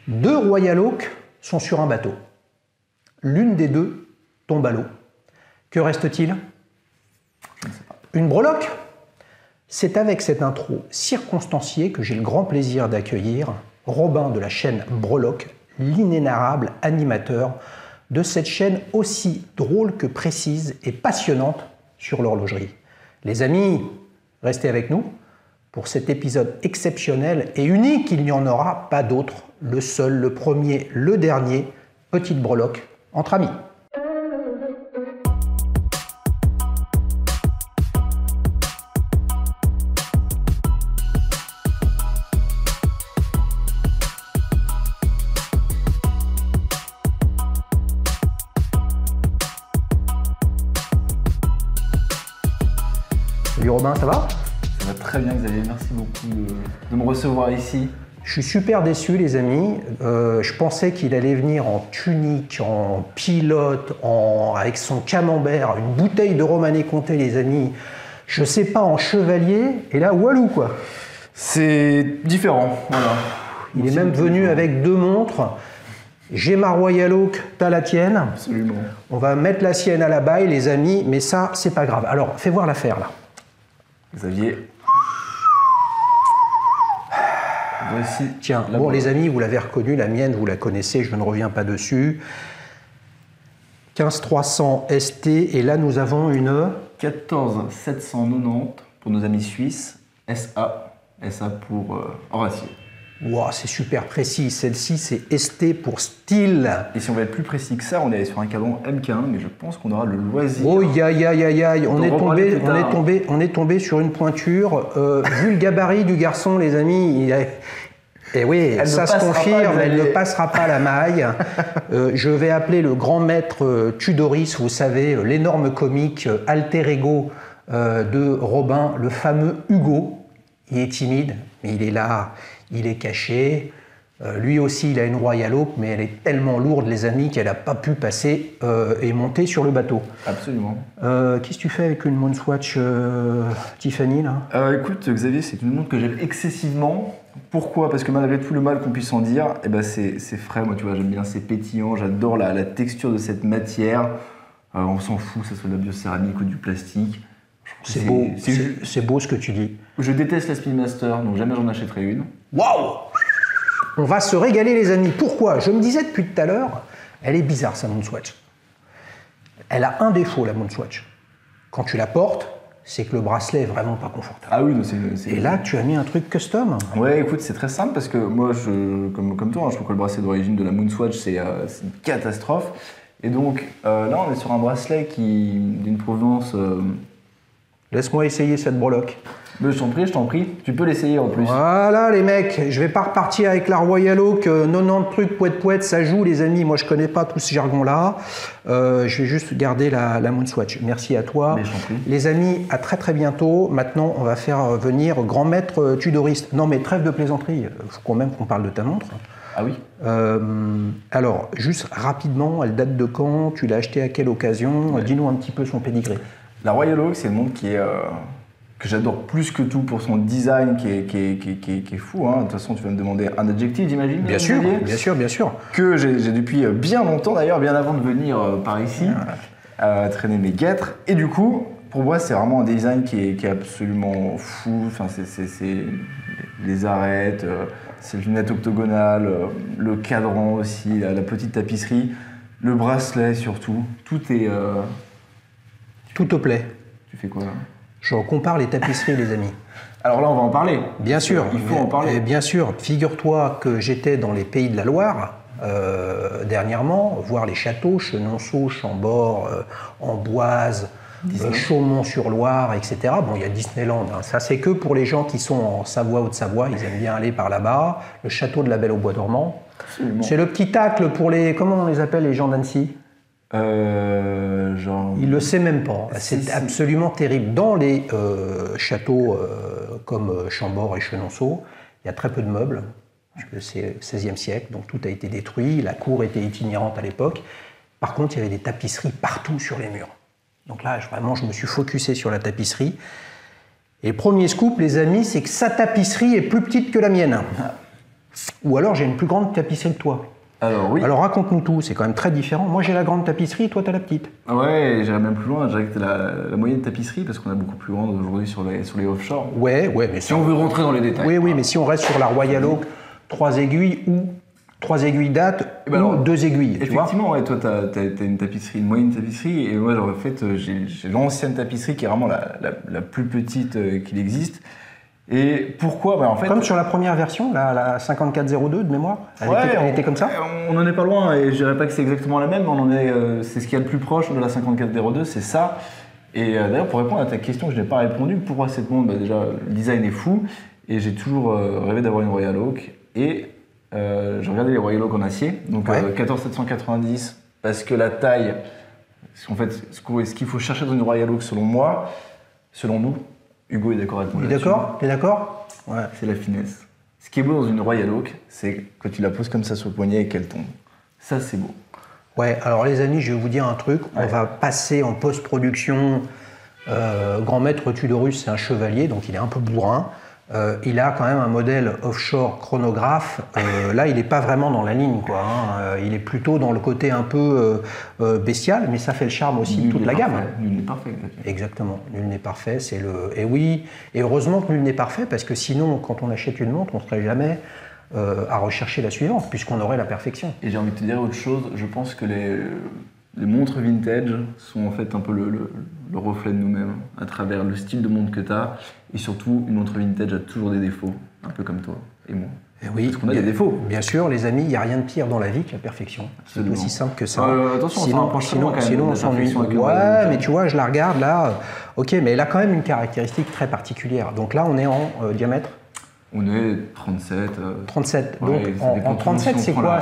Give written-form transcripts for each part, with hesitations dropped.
2 Royal Oak sont sur un bateau. L'une des deux tombe à l'eau. Que reste-t-il? Je ne sais pas. Une breloque? C'est avec cette intro circonstanciée que j'ai le grand plaisir d'accueillir Robin de la chaîne Breloque, l'inénarrable animateur de cette chaîne aussi drôle que précise et passionnante sur l'horlogerie. Les amis, restez avec nous pour cet épisode exceptionnel et unique, il n'y en aura pas d'autre. Le seul, le premier, le dernier, petite breloque entre amis. Salut Robin, ça va? Ça va très bien Xavier, merci beaucoup de me recevoir ici. Je suis super déçu les amis, je pensais qu'il allait venir en tunique, en pilote, avec son camembert, une bouteille de Romanée Conté les amis, je sais pas, en chevalier, et là walou quoi. C'est différent, voilà. Il est même venu avec 2 montres. J'ai ma Royal Oak, t'as la tienne. Absolument. On va mettre la sienne à la baille les amis, mais ça c'est pas grave. Alors fais voir l'affaire là. Xavier. Voici. Tiens, bon les amis, vous l'avez reconnu, la mienne, vous la connaissez, je ne reviens pas dessus. 15300 ST, et là nous avons une 14790 pour nos amis suisses, SA pour Horacier. Wow, c'est super précis, celle-ci c'est ST pour style. Et si on va être plus précis que ça, on est sur un cadran MK1, mais je pense qu'on aura le loisir. Oh aïe aïe aïe aïe, on est tombé sur une pointure. Vu le gabarit du garçon, les amis, et oui, ça se confirme, elle ne passera pas la maille. Je vais appeler le grand maître Tudoris, vous savez, l'énorme comique alter ego de Robin, le fameux Hugo. Il est timide, mais il est là, il est caché. Lui aussi, il a une Royal Oak, mais elle est tellement lourde, les amis, qu'elle n'a pas pu passer et monter sur le bateau. Absolument. Qu'est-ce que tu fais avec une Moonswatch Tiffany, là? Écoute, Xavier, c'est une montre que j'aime excessivement. Pourquoi? Parce que malgré tout le mal qu'on puisse en dire, eh ben c'est frais. Moi, tu vois, j'aime bien, c'est pétillant. J'adore la texture de cette matière. On s'en fout, que ce soit de la biocéramique ou du plastique. C'est beau, c'est beau ce que tu dis. Je déteste la Speedmaster, donc jamais j'en achèterai une. Waouh! On va se régaler les amis. Pourquoi? Je me disais depuis tout à l'heure, elle est bizarre sa Moonswatch. Elle a un défaut la Moonswatch. Quand tu la portes, c'est que le bracelet est vraiment pas confortable. Ah oui, Et là tu as mis un truc custom. Ouais, écoute, c'est très simple parce que moi, comme toi, je trouve que le bracelet d'origine de la Moonswatch c'est une catastrophe. Et donc là, on est sur un bracelet d'une provenance. Laisse-moi essayer cette breloque. Mais je t'en prie, tu peux l'essayer en plus. Voilà les mecs, je vais pas repartir avec la Royal Oak, 90 trucs poète, ça joue les amis, moi je connais pas tout ce jargon là. Je vais juste garder la Moonswatch. Merci à toi. Mais je t'en prie. Les amis, à très très bientôt. Maintenant, on va faire venir grand maître Tudoriste. Non mais trêve de plaisanterie, faut quand même qu'on parle de ta montre. Ah oui. Alors, juste rapidement, elle date de quand? Tu l'as achetée à quelle occasion? Ouais. Dis-nous un petit peu son pédigré. La Royal Oak, c'est une montre que j'adore plus que tout pour son design qui est fou. Hein. De toute façon, tu vas me demander un adjectif, j'imagine. Bien sûr, bien sûr, bien sûr. Que j'ai depuis bien longtemps d'ailleurs, bien avant de venir par ici, traîner mes guêtres. Et du coup, pour moi, c'est vraiment un design qui est absolument fou. Enfin, c'est les arêtes, c'est les lunettes octogonales, le cadran aussi, la petite tapisserie, le bracelet surtout. Tout est... Tout te plaît. Tu fais quoi là? Je compare les tapisseries, les amis. Alors là, on va en parler. Bien sûr. Il faut en parler. Bien sûr. Figure-toi que j'étais dans les Pays de la Loire dernièrement, voir les châteaux, Chenonceau, Chambord, Amboise, Chaumont-sur-Loire, etc. Bon, il y a Disneyland. Hein. Ça, c'est que pour les gens qui sont en Savoie, Haute-Savoie. Ils aiment bien aller par là-bas. Le château de la Belle au Bois dormant. C'est le petit tacle pour les... Comment on les appelle, les gens d'Annecy? Il le sait même pas. C'est absolument terrible. Dans les châteaux comme Chambord et Chenonceau, il y a très peu de meubles, parce que c'est le XVIe siècle, donc tout a été détruit. La cour était itinérante à l'époque. Par contre, il y avait des tapisseries partout sur les murs. Donc là, vraiment, je me suis focusé sur la tapisserie. Et le premier scoop, les amis, c'est que sa tapisserie est plus petite que la mienne. ou alors j'ai une plus grande tapisserie que toi. Alors oui. Alors raconte-nous tout, c'est quand même très différent. Moi j'ai la grande tapisserie, toi t'as la petite. Ouais, j'irais même plus loin, je dirais que t'as la moyenne tapisserie parce qu'on a beaucoup plus grande aujourd'hui sur les offshore. Ouais, mais si on veut rentrer dans les détails. Oui, mais si on reste sur la Royal Oak, 3 aiguilles ou 3 aiguilles date ou 2 aiguilles. Effectivement, ouais, toi t'as une tapisserie, une moyenne tapisserie, et moi en fait j'ai l'ancienne tapisserie qui est vraiment la plus petite qu'il existe. Et pourquoi en fait, comme sur la première version, la 5402 de mémoire, elle était comme ça. On n'en est pas loin, et je dirais pas que c'est exactement la même, mais c'est ce qu'il y a le plus proche de la 5402, c'est ça. Et d'ailleurs, pour répondre à ta question que je n'ai pas répondu, pourquoi cette montre, déjà le design est fou, et j'ai toujours rêvé d'avoir une Royal Oak, et j'ai regardé les Royal Oak en acier, donc 14790, parce que la taille, en fait, ce qu'il faut chercher dans une Royal Oak selon moi, selon nous, Hugo est d'accord avec moi. T'es d'accord? Ouais. C'est la finesse. Ce qui est beau dans une Royal Oak, c'est quand tu la poses comme ça sur le poignet et qu'elle tombe. Ça, c'est beau. Ouais, alors les amis, je vais vous dire un truc. On va passer en post-production. Grand maître Tudorus, c'est un chevalier, donc il est un peu bourrin. Il a quand même un modèle offshore chronographe. Là, il n'est pas vraiment dans la ligne, quoi. Il est plutôt dans le côté un peu bestial, mais ça fait le charme aussi de toute la gamme. Nul n'est parfait. Exactement. Nul n'est parfait, c'est le. Et oui, et heureusement que nul n'est parfait, parce que sinon, quand on achète une montre, on ne serait jamais à rechercher la suivante, puisqu'on aurait la perfection. Et j'ai envie de te dire autre chose. Je pense que les montres vintage sont en fait un peu le reflet de nous-mêmes, à travers le style de montre que tu as. Et surtout, une montre vintage a toujours des défauts, un peu comme toi et moi. Et oui, parce qu'on a des défauts. Bien sûr, les amis, il n'y a rien de pire dans la vie que la perfection. C'est aussi simple que ça. Attention, sinon on s'ennuie. Ouais, mais tu vois, je la regarde là. Ok, mais elle a quand même une caractéristique très particulière. Donc là, on est en diamètre. On est 37. 37. Donc en 37, c'est quoi?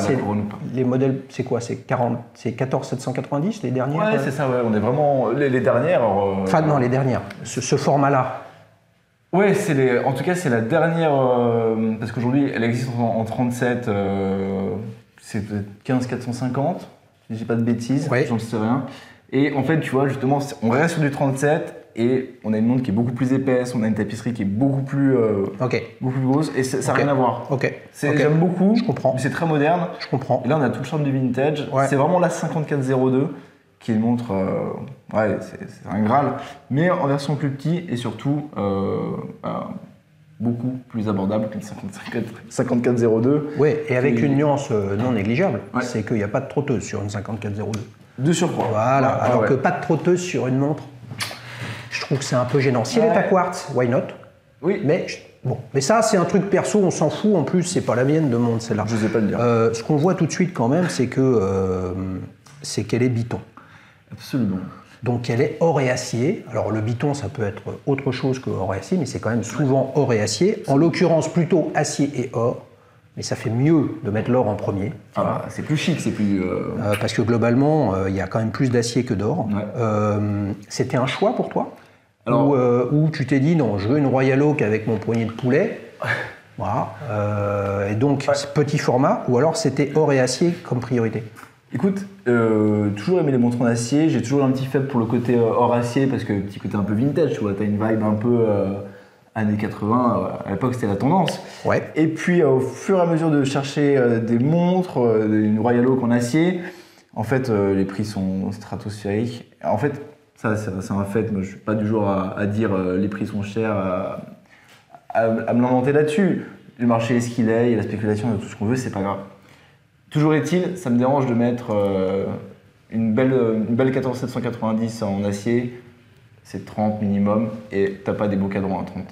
Les modèles, c'est quoi? C'est 14790 les dernières? Ouais, c'est ça, ouais. On est vraiment. Les dernières. Enfin, non, les dernières. Ce format-là. Ouais, en tout cas, c'est la dernière. Parce qu'aujourd'hui, elle existe en 37. C'est peut-être 15450. Si je dis pas de bêtises, j'en sais rien. Et en fait, tu vois, justement, on reste sur du 37. Et on a une montre qui est beaucoup plus épaisse, on a une tapisserie qui est beaucoup plus grosse, et ça n'a rien à voir. J'aime beaucoup, je comprends. Mais c'est très moderne. Je comprends. Et là, on a tout le charme du vintage. Ouais. C'est vraiment la 5402 qui est une montre, c'est un Graal, mais en version plus petit et surtout beaucoup plus abordable qu'une 5402. Oui, et avec une nuance non négligeable, c'est qu'il n'y a pas de trotteuse sur une 5402. De surcroît. Voilà, alors que pas de trotteuse sur une montre. Je trouve que c'est un peu gênant. Si elle est à quartz, why not? Oui. Mais ça, c'est un truc perso, on s'en fout. En plus, c'est pas la mienne de montre, celle-là. Je sais pas le dire. Ce qu'on voit tout de suite quand même, c'est qu'elle est biton. Absolument. Donc elle est or et acier. Alors le biton, ça peut être autre chose que or et acier, mais c'est quand même souvent or et acier. En l'occurrence, plutôt acier et or. Mais ça fait mieux de mettre l'or en premier. C'est plus chic, c'est plus... parce que globalement, il y a quand même plus d'acier que d'or. Ouais. C'était un choix pour toi? Ou tu t'es dit, non, je veux une Royal Oak avec mon poignet de poulet. Voilà. Et donc, petit format, ou alors c'était or et acier comme priorité? Écoute, toujours aimé les montres en acier. J'ai toujours un petit faible pour le côté or acier, parce que petit côté un peu vintage, tu vois, t'as une vibe un peu... années 80, à l'époque c'était la tendance. Ouais. Et puis au fur et à mesure de chercher des montres, une Royal Oak en acier, en fait les prix sont stratosphériques. En fait, ça c'est un fait, moi je suis pas du genre à dire les prix sont chers, à me lamenter là-dessus. Le marché est ce qu'il est, il y a la spéculation, il y a tout ce qu'on veut, c'est pas grave. Toujours est-il, ça me dérange de mettre une belle 14790 en acier, c'est 30 minimum, et t'as pas des beaux cadrans à 30.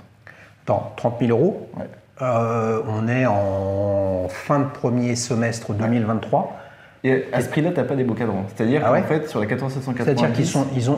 Attends, 30 000 euros. Ouais. On est en fin de premier semestre 2023. Et à ce prix-là, t'as pas des beaux cadrans. C'est-à-dire qu'en fait, sur la 14790... C'est-à-dire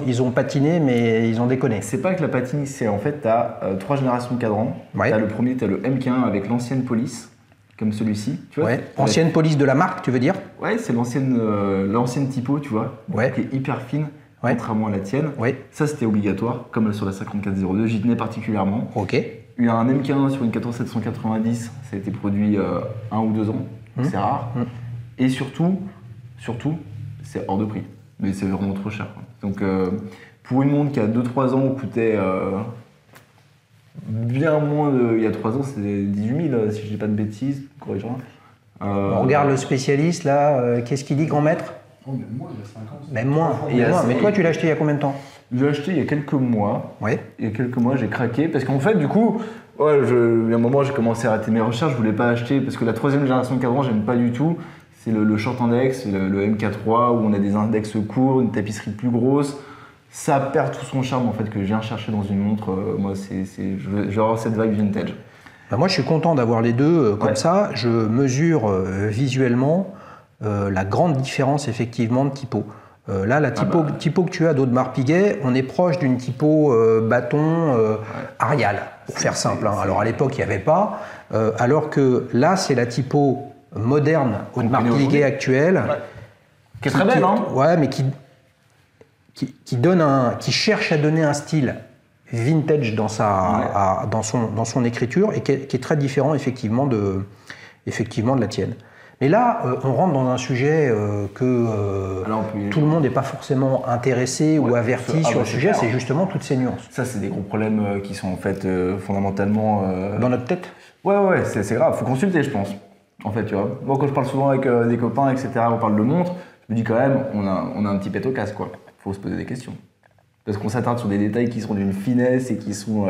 qu'ils ont patiné, mais ils ont déconné. C'est pas que la patine, c'est en fait, t'as 3 générations de cadrans. Ouais. T'as le premier, t'as le MK1 avec l'ancienne police, comme celui-ci. Tu vois, ancienne police de la marque, tu veux dire? Ouais, c'est l'ancienne typo, tu vois, qui est hyper fine. Contrairement à la tienne. Ça, c'était obligatoire, comme sur la 5402, j'y tenais particulièrement. Ok. Il y a un MK1 sur une 14790, ça a été produit 1 ou 2 ans, c'est rare. Et surtout, c'est hors de prix. Mais c'est vraiment trop cher. Donc, pour une montre qui a 2-3 ans coûtait bien moins il y a 3 ans, c'était 18 000, si je dis pas de bêtises, corrige-moi. On regarde le spécialiste là, qu'est-ce qu'il dit, grand maître? Oh, même moins, il y a 5 ans. Même moins. Mais toi, tu l'as acheté il y a combien de temps? Je l'ai acheté il y a quelques mois. Oui. Il y a quelques mois, j'ai craqué parce qu'en fait, du coup, il y a un moment, j'ai commencé à arrêter mes recherches. Je voulais pas acheter parce que la 3e génération de cadran, j'aime pas du tout. C'est le short index, le MK3 où on a des index courts, une tapisserie plus grosse. Ça perd tout son charme en fait que je viens chercher dans une montre. Moi, je veux avoir cette vibe vintage. Bah moi, je suis content d'avoir les deux comme ça. Je mesure visuellement la grande différence effectivement de typo. Là, la typo que tu as d'Audemars Piguet, on est proche d'une typo bâton Arial, pour faire simple. Hein. Alors à l'époque, il n'y avait pas. Alors que là, c'est la typo moderne Audemars Piguet actuelle. Ouais. Qui est très belle, hein. Ouais, mais qui cherche à donner un style vintage dans son écriture et qui est très différent effectivement de la tienne. Mais là, on rentre dans un sujet que tout le monde n'est pas forcément intéressé ou averti sur le sujet, c'est justement toutes ces nuances. Ça, c'est des gros problèmes qui sont en fait fondamentalement... Dans notre tête. Ouais, c'est grave, faut consulter, je pense. En fait, tu vois. Moi, quand je parle souvent avec des copains, etc., on parle de montres, je me dis quand même, on a un petit pet au casse, quoi. Faut se poser des questions. Parce qu'on s'attarde sur des détails qui sont d'une finesse et qui sont...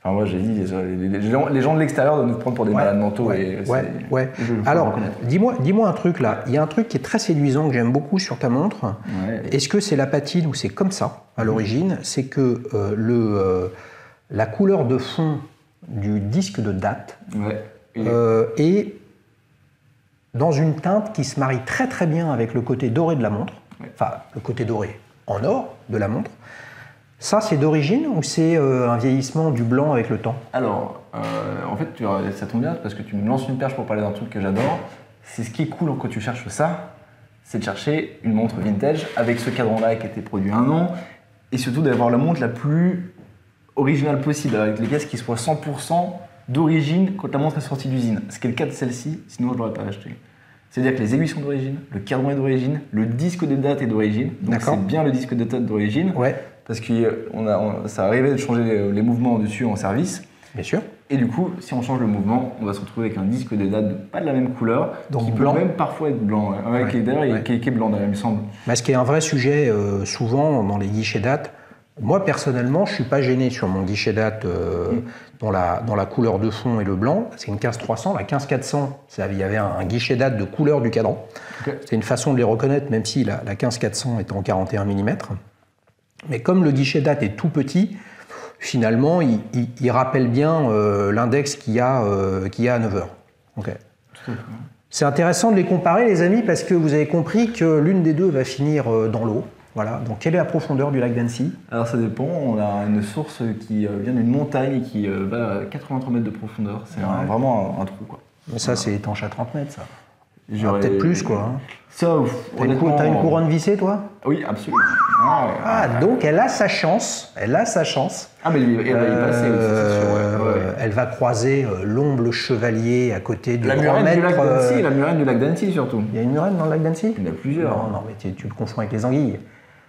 Enfin, moi, j'ai dit, les gens de l'extérieur doivent nous prendre pour des malades mentaux. Ouais. Alors, dis-moi un truc là. Il y a un truc qui est très séduisant que j'aime beaucoup sur ta montre. Ouais. Est-ce que c'est la patine ou c'est comme ça à l'origine? C'est que la couleur de fond du disque de date est dans une teinte qui se marie très très bien avec le côté doré de la montre. Enfin, le côté doré en or de la montre. Ça, c'est d'origine ou c'est un vieillissement du blanc avec le temps? Alors, en fait, ça tombe bien parce que tu me lances une perche pour parler d'un truc que j'adore. C'est ce qui est cool quand tu cherches ça, c'est de chercher une montre vintage avec ce cadran-là qui a été produit 1 an et surtout d'avoir la montre la plus originale possible, avec les pièces qui soient 100% d'origine quand la montre est sortie d'usine. Ce qui est le cas de celle-ci, sinon je ne l'aurais pas achetée. C'est-à-dire que les aiguilles sont d'origine, le cadran est d'origine, le disque de date est d'origine, donc c'est bien le disque de date d'origine. Ouais. Parce que ça arrivait de changer les mouvements dessus en service. Bien sûr. Et du coup, si on change le mouvement, on va se retrouver avec un disque de date pas de la même couleur, donc qui blanc. Peut même parfois être blanc. Qui est blanc d'ailleurs, il me semble. Mais ce qui est un vrai sujet souvent dans les guichets date. Moi, personnellement, je ne suis pas gêné sur mon guichet date dans la couleur de fond et le blanc. C'est une 15300. La 15400, il y avait un guichet date de couleur du cadran. Okay. C'est une façon de les reconnaître, même si la 15400 est en 41 mm. Mais comme le guichet date est tout petit, finalement, il rappelle bien l'index qu'il y a à 9h. Okay. C'est intéressant de les comparer, les amis, parce que vous avez compris que l'une des deux va finir dans l'eau. Voilà. Donc, quelle est la profondeur du lac d'Annecy? Alors, ça dépend. On a une source qui vient d'une montagne qui va à 83 mètres de profondeur. C'est vraiment un trou, quoi. Mais ça, c'est étanche à 30 mètres, ça. Peut-être plus, quoi. Hein. Ça, t'as une couronne vissée, toi? Oui, absolument. Donc elle a sa chance. Ah, mais elle va y passer aussi, c'est sûr. Elle va croiser l'omble chevalier à côté du la murène du lac d'Annecy, la murène du lac d'Annecy, surtout. Il y a une murène dans le lac d'Annecy? Il y en a plusieurs. Non, mais tu le confonds avec les anguilles.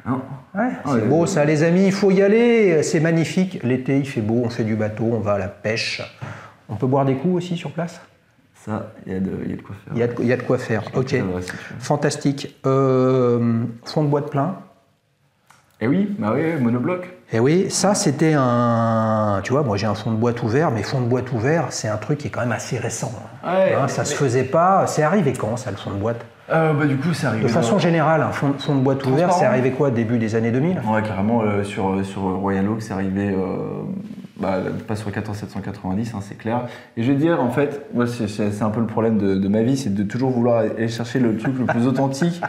Non. Ouais, c'est beau, ça, les amis, il faut y aller. C'est magnifique. L'été, il fait beau, on fait du bateau, on va à la pêche. On peut boire des coups aussi sur place? Ça, il y a de quoi faire. Il y a de quoi faire, ok. Fantastique. Fond de bois de plein. Eh oui, monobloc. Eh oui, ça c'était un... Tu vois, moi j'ai un fond de boîte ouvert, mais fond de boîte ouvert, c'est un truc qui est quand même assez récent. Ça se faisait pas... C'est arrivé quand, ça, le fond de boîte? Du coup, c'est arrivé... De façon générale, un fond de boîte ouvert, c'est arrivé quoi, début des années 2000? Ouais, carrément, sur Royal Oak, c'est arrivé... pas sur 14790, c'est clair. Et je vais dire, en fait, moi, c'est un peu le problème de ma vie, c'est de toujours vouloir aller chercher le truc le plus authentique.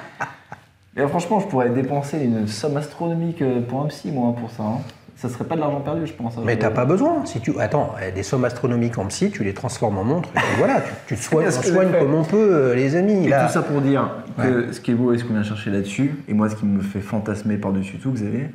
Et franchement, je pourrais dépenser une somme astronomique pour un psy, moi, pour ça. Hein. Ça serait pas de l'argent perdu, je pense. Mais t'as pas besoin. Attends, des sommes astronomiques en psy, tu les transformes en montres. Et voilà, tu te soignes comme on peut, les amis. Et tout ça pour dire que ce qui est beau et ce qu'on vient chercher là-dessus, et moi, ce qui me fait fantasmer par-dessus tout, Xavier,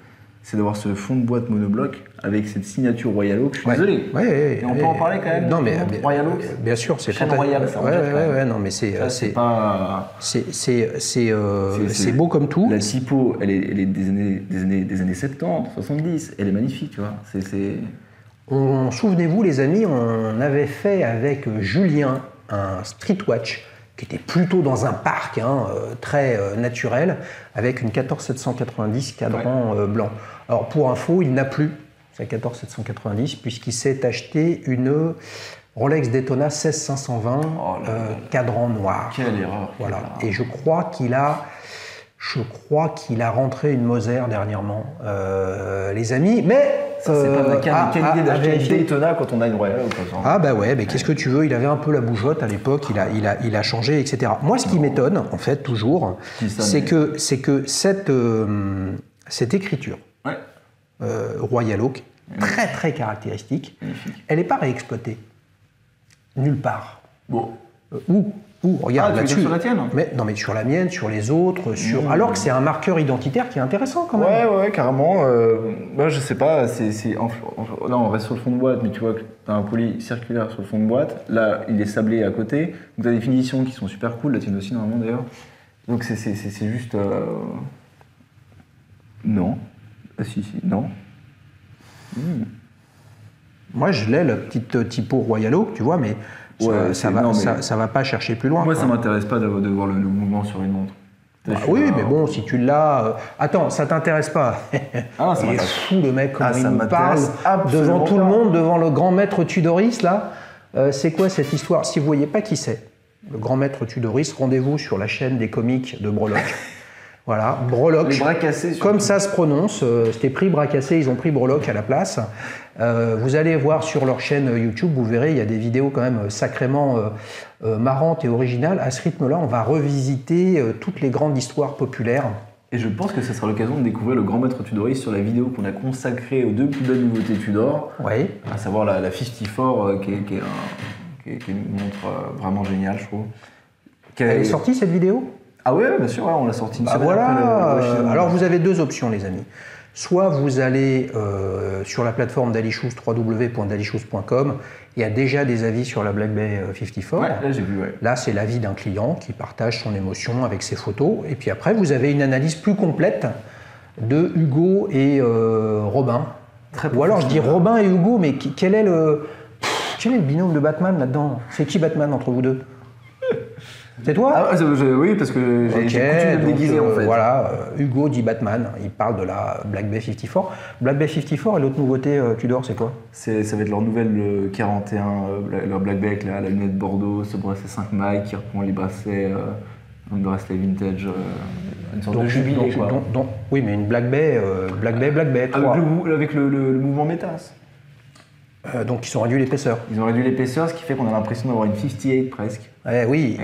c'est d'avoir ce fond de boîte monobloc avec cette signature Royal Oak. Je suis désolé. Et on peut en parler quand même. Non, mais Royal Oak. Bien sûr, c'est fantastique. Royal, ça. Non, mais c'est pas. C'est beau comme tout. La typo, elle est des années 70, 70. Elle est magnifique, tu vois. Souvenez-vous les amis, on avait fait avec Julien un street watch qui était plutôt dans un parc très naturel, avec une 14790 cadran blanc. Alors pour info, il n'a plus sa 14790 puisqu'il s'est acheté une Rolex Daytona 16520 cadran noir. Quelle erreur. Voilà. Et je crois qu'il a rentré une Moser dernièrement, les amis. Mais c'est pas quelle idée d'acheter une Daytona quand on a une Royale. Ah bah ouais, mais qu'est-ce que tu veux, il avait un peu la bougeotte à l'époque, il a changé, etc. Moi, ce qui m'étonne, en fait, toujours, c'est que cette écriture Royal Oak, très très caractéristique, elle n'est pas réexploitée. Nulle part. Bon. Où regarde là-dessus. Sur la tienne ? Non mais sur la mienne, sur les autres, alors que c'est un marqueur identitaire qui est intéressant quand même. Ouais, carrément. Moi je sais pas, là on reste sur le fond de boîte, mais tu vois que t'as un poli circulaire sur le fond de boîte. Là il est sablé à côté. Donc t'as des finitions qui sont super cool, la tienne aussi normalement d'ailleurs. Donc c'est juste. Non. Ah si, non. Moi je l'ai, la petite typo Royal Oak, tu vois, mais ça va pas chercher plus loin. Moi ça m'intéresse pas de voir le mouvement sur une montre. Oui, mais bon, si tu l'as... Attends, ça t'intéresse pas. Ah, il est fou le mec, comment il nous parle devant tout le monde, devant le grand maître Tudoris, là. C'est quoi cette histoire? Si vous voyez pas qui c'est, le grand maître Tudoris, rendez-vous sur la chaîne des comiques de Breloque. Voilà, Breloque. Les bras cassés. Comme ça se prononce, c'était pris bras cassés, ils ont pris Breloque à la place. Vous allez voir sur leur chaîne YouTube, vous verrez, il y a des vidéos quand même sacrément marrantes et originales. À ce rythme-là, on va revisiter toutes les grandes histoires populaires. Et je pense que ce sera l'occasion de découvrir le grand maître Tudoris sur la vidéo qu'on a consacrée aux deux plus belles nouveautés Tudor. Oui. À savoir la 54, qui est une montre vraiment géniale, je trouve. Elle est sortie cette vidéo ? Ah ouais, bien sûr, on l'a sorti une semaine voilà. après Alors vous avez deux options les amis. Soit vous allez sur la plateforme d'Alichouz, www.dalichouz.com, il y a déjà des avis sur la Black Bay 54. Ouais, là j'ai vu, ouais. Là c'est l'avis d'un client qui partage son émotion avec ses photos. Et puis après vous avez une analyse plus complète de Hugo et Robin. Ou alors je dis Robin et Hugo, mais quel est le binôme de Batman là-dedans? C'est qui Batman entre vous deux? C'est toi? Oui, parce que j'ai coutume de me déguiser en fait. Voilà, Hugo dit Batman, il parle de la Black Bay 54. Black Bay 54 et l'autre nouveauté Tudor, c'est quoi? Ça va être leur nouvelle 41, leur Black Bay avec la lunette Bordeaux, ce bracelet 5 mailles qui reprend les bracelets, un bracelet vintage, une sorte de jubilé quoi. Oui, mais une Black Bay 3. Avec le mouvement métas. Donc ils ont réduit l'épaisseur. Ils ont réduit l'épaisseur, ce qui fait qu'on a l'impression d'avoir une 58 presque. Oui.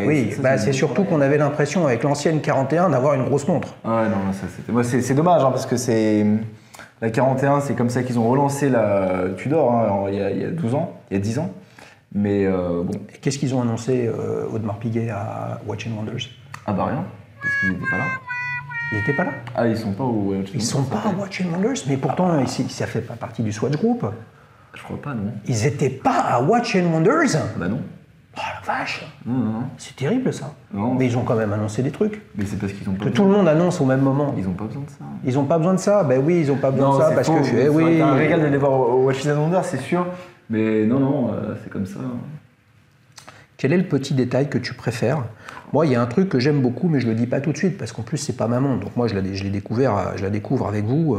C'est surtout qu'on avait l'impression avec l'ancienne 41 d'avoir une grosse montre. Ouais, non, c'est dommage parce que c'est la 41, c'est comme ça qu'ils ont relancé la Tudor il y a 12 ans, il y a 10 ans. Mais bon. Et qu'est-ce qu'ils ont annoncé Audemars Piguet à Watch & Wonders? Ah bah rien, parce qu'ils n'étaient pas là. Ils n'étaient pas là? Ah, ils sont pas au Watch & Wonders. Ils sont pas à Watch & Wonders, mais pourtant ça fait pas partie du Swatch Group. Je crois pas, non. Ils étaient pas à Watch & Wonders? Bah non. Oh la vache! Non. C'est terrible ça. Non. Mais ils ont quand même annoncé des trucs. Mais c'est parce qu'ils ont pas que tout le monde annonce au même moment. Ils ont pas besoin de ça. Ils ont pas besoin de ça? Ben oui, ils ont pas besoin de ça parce que... C'est un régal d'aller voir au Watch & Wonders, c'est sûr. Mais non, c'est comme ça. Quel est le petit détail que tu préfères? Moi, il y a un truc que j'aime beaucoup, mais je le dis pas tout de suite, parce qu'en plus, c'est pas ma montre. Donc moi, je la découvre avec vous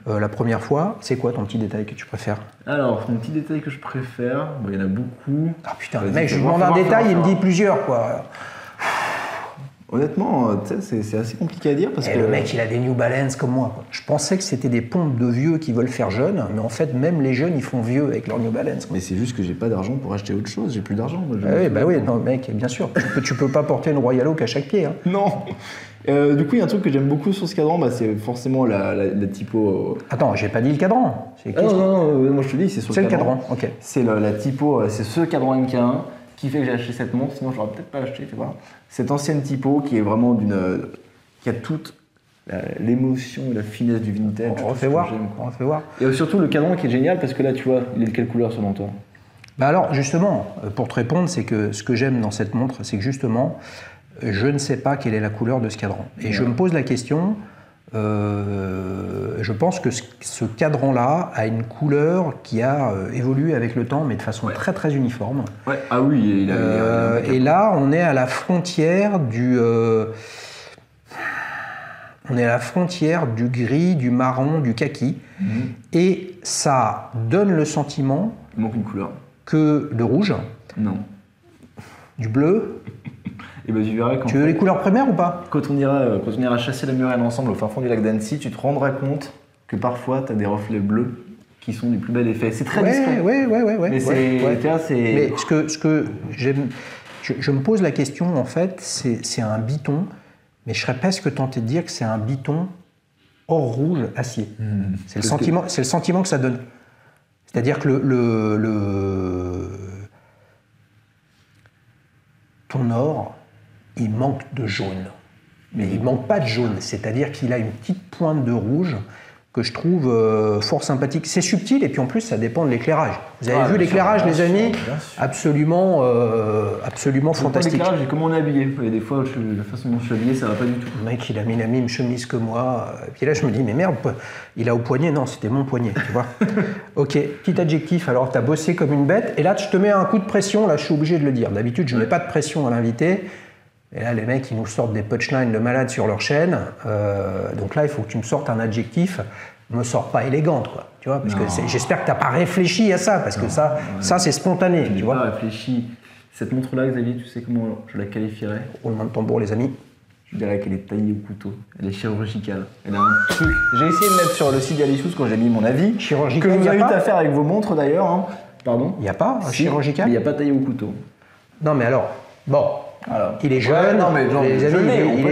la première fois. C'est quoi ton petit détail que tu préfères? Alors, mon petit détail que je préfère, il y en a beaucoup. Ah putain, le mec, je lui demande un détail, il me dit plusieurs, quoi. Honnêtement, c'est assez compliqué à dire parce que... Le mec, il a des New Balance comme moi, quoi. Je pensais que c'était des pompes de vieux qui veulent faire jeune, mais en fait, même les jeunes, ils font vieux avec leurs New Balance, quoi. Mais c'est juste que j'ai pas d'argent pour acheter autre chose, j'ai plus d'argent. Non, mec, bien sûr. tu peux pas porter une Royal Oak à chaque pied. Hein. Non. Du coup, il y a un truc que j'aime beaucoup sur ce cadran, c'est forcément la typo... Attends, j'ai pas dit le cadran. Non, moi je te dis, c'est sur le cadran. Ok. C'est la typo, c'est ce cadran MK1 qui fait que j'ai acheté cette montre, sinon je l'aurais peut-être pas acheté, tu vois. Cette ancienne typo qui est vraiment qui a toute l'émotion et la finesse du vintage. On refait voir. Et surtout le cadran qui est génial parce que là, tu vois, il est de quelle couleur selon toi? Bah alors, justement, pour te répondre, c'est que ce que j'aime dans cette montre, c'est que justement, je ne sais pas quelle est la couleur de ce cadran. Et je me pose la question, Je pense que ce cadran-là a une couleur qui a évolué avec le temps, mais de façon très très uniforme. Ouais. Ah oui, et là, on est à la frontière du gris, du marron, du kaki, et ça donne le sentiment. Il manque une couleur. Que de rouge. Non. Du bleu. Et ben tu verras tu veux les couleurs primaires ou pas? Quand on ira chasser la murène ensemble au fin fond du lac d'Annecy, tu te rendras compte que parfois tu as des reflets bleus qui sont du plus bel effet. C'est très discret. Ouais. Mais Mais ce que j'aime, je me pose la question en fait, c'est un biton, mais je serais presque tenté de dire que c'est un biton or rouge acier. C'est le sentiment que ça donne. C'est-à-dire que ton or, il manque de jaune. Mais il ne manque pas de jaune, c'est-à-dire qu'il a une petite pointe de rouge que je trouve fort sympathique. C'est subtil et puis en plus ça dépend de l'éclairage. Vous avez vu l'éclairage, les amis? Absolument fantastique. L'éclairage et comment on est habillé. Et des fois, la façon dont je suis habillé, ça va pas du tout. Le mec, il a mis la même chemise que moi. Et puis là, je me dis, mais merde, il a au poignet. Non, c'était mon poignet, tu vois. Ok, petit adjectif. Alors, tu as bossé comme une bête. Et là, je te mets un coup de pression. Là, je suis obligé de le dire. D'habitude, je ne mets pas de pression à l'invité. Et là, les mecs, ils nous sortent des punchlines de malade sur leur chaîne. Donc là, il faut que tu me sortes un adjectif. Me sors pas élégante, quoi. Tu vois, parce que j'espère que tu n'as pas réfléchi à ça, parce que ça c'est spontané. Je n'ai pas réfléchi. Cette montre-là, Xavier, tu sais comment je la qualifierais? Roulement de tambour, les amis. Je dirais qu'elle est taillée au couteau. Elle est chirurgicale. Elle a un truc. J'ai essayé de mettre sur le site d'Alisus quand j'ai mis mon avis. Chirurgical. Que je vous invite à faire avec vos montres d'ailleurs. Hein. Pardon? Il n'y a pas un chirurgical? Mais il n'y a pas taillé au couteau. Non, mais alors, bon. Alors, il est jeune. Ouais, non, mais genre, les amis, il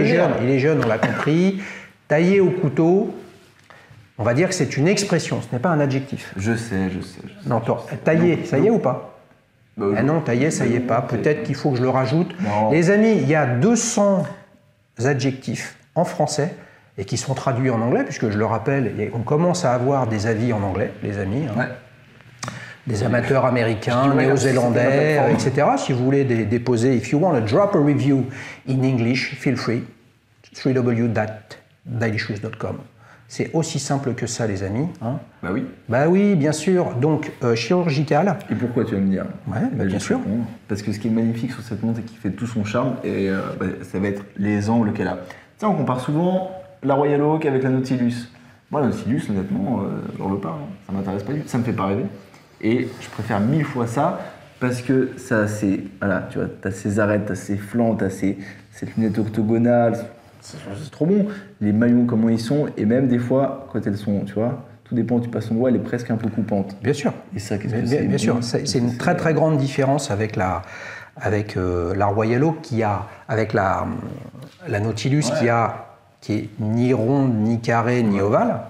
est jeune, on l'a compris. Taillé au couteau. On va dire que c'est une expression, ce n'est pas un adjectif. Je sais. Non, taillé, ça y est ou pas? Ah non, taillé, ça y est pas. Peut-être qu'il faut que je le rajoute. Non. Les amis, il y a 200 adjectifs en français et qui sont traduits en anglais, puisque je le rappelle, on commence à avoir des avis en anglais, les amis. Hein. Ouais. Des amateurs américains, néo-zélandais, etc. Si vous voulez déposer, if you want to drop a review in English, feel free. www.dailyshoes.com. C'est aussi simple que ça, les amis. Hein. Bah oui. Bah oui, bien sûr. Donc, chirurgical. Et pourquoi tu vas me dire? Ouais, bien sûr. Parce que ce qui est magnifique sur cette montre et qui fait tout son charme, et, ça va être les angles qu'elle a. Tu sais, on compare souvent la Royal Oak avec la Nautilus. Moi, la Nautilus, honnêtement, j'en veux pas. Hein. Ça m'intéresse pas du tout. Ça me fait pas rêver. Et je préfère 1000 fois ça parce que ça, c'est. Voilà, tu vois, t'as ces arêtes, t'as ces flancs, t'as cette lunette octogonale. C'est trop bon. Les maillons, comment ils sont, et même des fois, quand elles sont, tu vois, tout dépend, tu passes ton doigt, elle est presque un peu coupante. Bien sûr. Et ça, qu'est-ce que c'est? Bien sûr, c'est une très très grande différence avec la Royal Oak avec la Nautilus qui est ni ronde, ni carrée, ni ovale.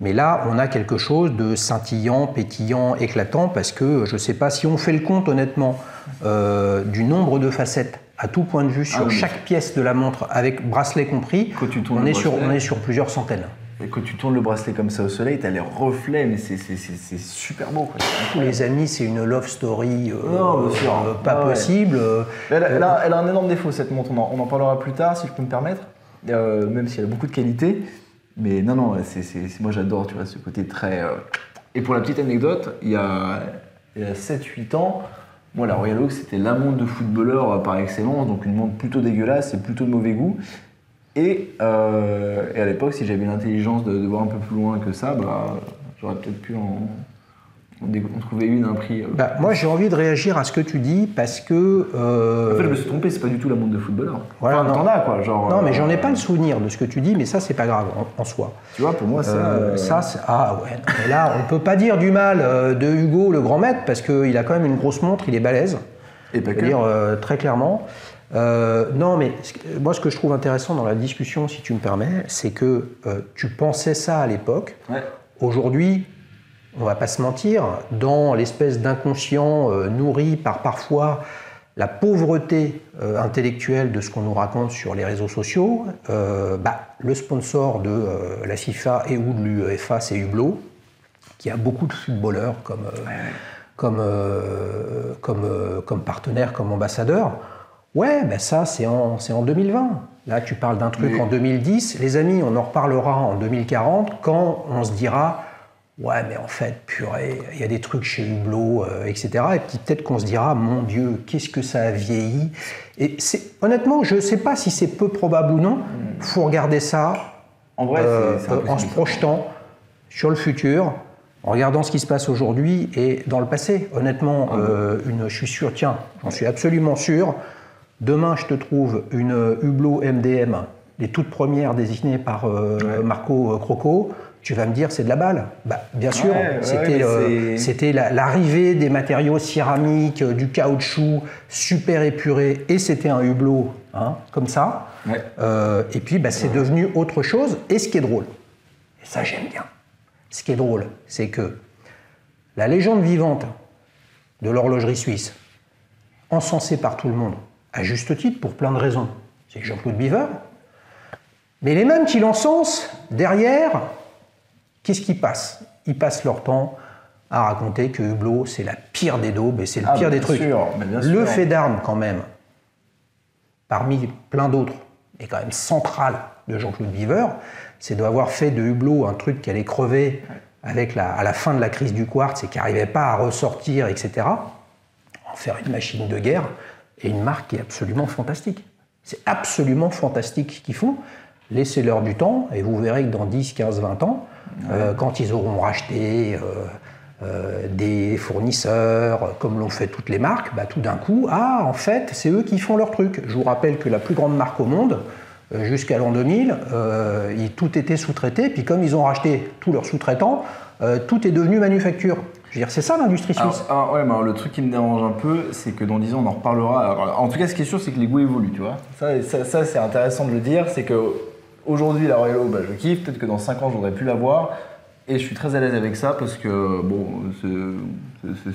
Mais là, on a quelque chose de scintillant, pétillant, éclatant, parce que je ne sais pas si on fait le compte honnêtement du nombre de facettes à tout point de vue sur chaque pièce de la montre, avec bracelet compris, on est sur plusieurs centaines. Et quand tu tournes le bracelet comme ça au soleil, tu as les reflets, mais c'est super beau. Quoi. Les amis, c'est une love story possible. Elle a un énorme défaut, cette montre. On en parlera plus tard, si je peux me permettre, même si elle a beaucoup de qualité. Mais non, moi j'adore, tu vois, ce côté très... Et pour la petite anecdote, il y a 7-8 ans, moi la Royal Oak c'était la montre de footballeur par excellence, donc une montre plutôt dégueulasse et plutôt de mauvais goût. Et à l'époque, si j'avais l'intelligence de voir un peu plus loin que ça, j'aurais peut-être pu en trouver une à un prix. Moi, j'ai envie de réagir à ce que tu dis parce que. En fait, je me suis trompé, c'est pas du tout la montre de footballeur. Voilà, enfin, t'en as quoi, genre. Non, mais j'en ai pas le souvenir de ce que tu dis, mais ça, c'est pas grave en soi. Tu vois, pour moi, c'est. Ah ouais, mais là, on peut pas dire du mal de Hugo, le grand maître, parce qu'il a quand même une grosse montre, il est balèze. Et pas que. Dire très clairement. Non, mais moi, ce que je trouve intéressant dans la discussion, si tu me permets, c'est que tu pensais ça à l'époque. Ouais. Aujourd'hui, on va pas se mentir, dans l'espèce d'inconscient nourri par parfois la pauvreté intellectuelle de ce qu'on nous raconte sur les réseaux sociaux, le sponsor de la FIFA et ou de l'UEFA, c'est Hublot, qui a beaucoup de footballeurs comme partenaire, comme ambassadeur. Ouais, ben ça, c'est en 2020. Là, tu parles d'un truc en 2010. Les amis, on en reparlera en 2040 quand on se dira « Ouais, mais en fait, purée, il y a des trucs chez Hublot, etc. » Et puis peut-être qu'on se dira « Mon Dieu, qu'est-ce que ça a vieilli ?» Et honnêtement, je ne sais pas si c'est peu probable ou non. Il faut regarder ça en vrai, en se projetant sur le futur, en regardant ce qui se passe aujourd'hui et dans le passé. Honnêtement, je suis sûr, tiens, j'en suis absolument sûr. Demain, je te trouve une Hublot MDM, les toutes premières désignées par Marco Crocco. Tu vas me dire, c'est de la balle. Bah, bien sûr, c'était l'arrivée des matériaux céramiques, du caoutchouc super épuré, et c'était un Hublot, hein, comme ça. Ouais. Et puis, bah, c'est devenu autre chose. Et ce qui est drôle, et ça j'aime bien, ce qui est drôle, c'est que la légende vivante de l'horlogerie suisse, encensée par tout le monde, à juste titre, pour plein de raisons, c'est Jean-Claude Biver. Mais les mêmes qui l'encensent, derrière, qu'est-ce qu'ils passent? Ils passent leur temps à raconter que Hublot, c'est la pire des daubes et c'est le pire des trucs. Le fait d'armes, quand même, parmi plein d'autres, est quand même central de Jean-Claude Biver, c'est d'avoir fait de Hublot un truc qui allait crever avec à la fin de la crise du quartz et qui n'arrivait pas à ressortir, etc. En faire une machine de guerre. Et une marque qui est absolument fantastique. C'est absolument fantastique ce qu'ils font. Laissez-leur du temps et vous verrez que dans 10, 15, 20 ans, quand ils auront racheté des fournisseurs, comme l'ont fait toutes les marques, bah, tout d'un coup, en fait, c'est eux qui font leur truc. Je vous rappelle que la plus grande marque au monde, jusqu'à l'an 2000, tout était sous-traité, puis comme ils ont racheté tous leurs sous-traitants, tout est devenu manufacture. Je veux dire, c'est ça l'industrie suisse. Ouais, mais le truc qui me dérange un peu, c'est que dans 10 ans, on en reparlera. Alors, en tout cas, ce qui est sûr, c'est que les goûts évoluent, tu vois. Ça c'est intéressant de le dire. C'est qu'aujourd'hui, la Royal Oak, bah, je kiffe. Peut-être que dans 5 ans, je voudrais plus l'avoir. Et je suis très à l'aise avec ça parce que, bon,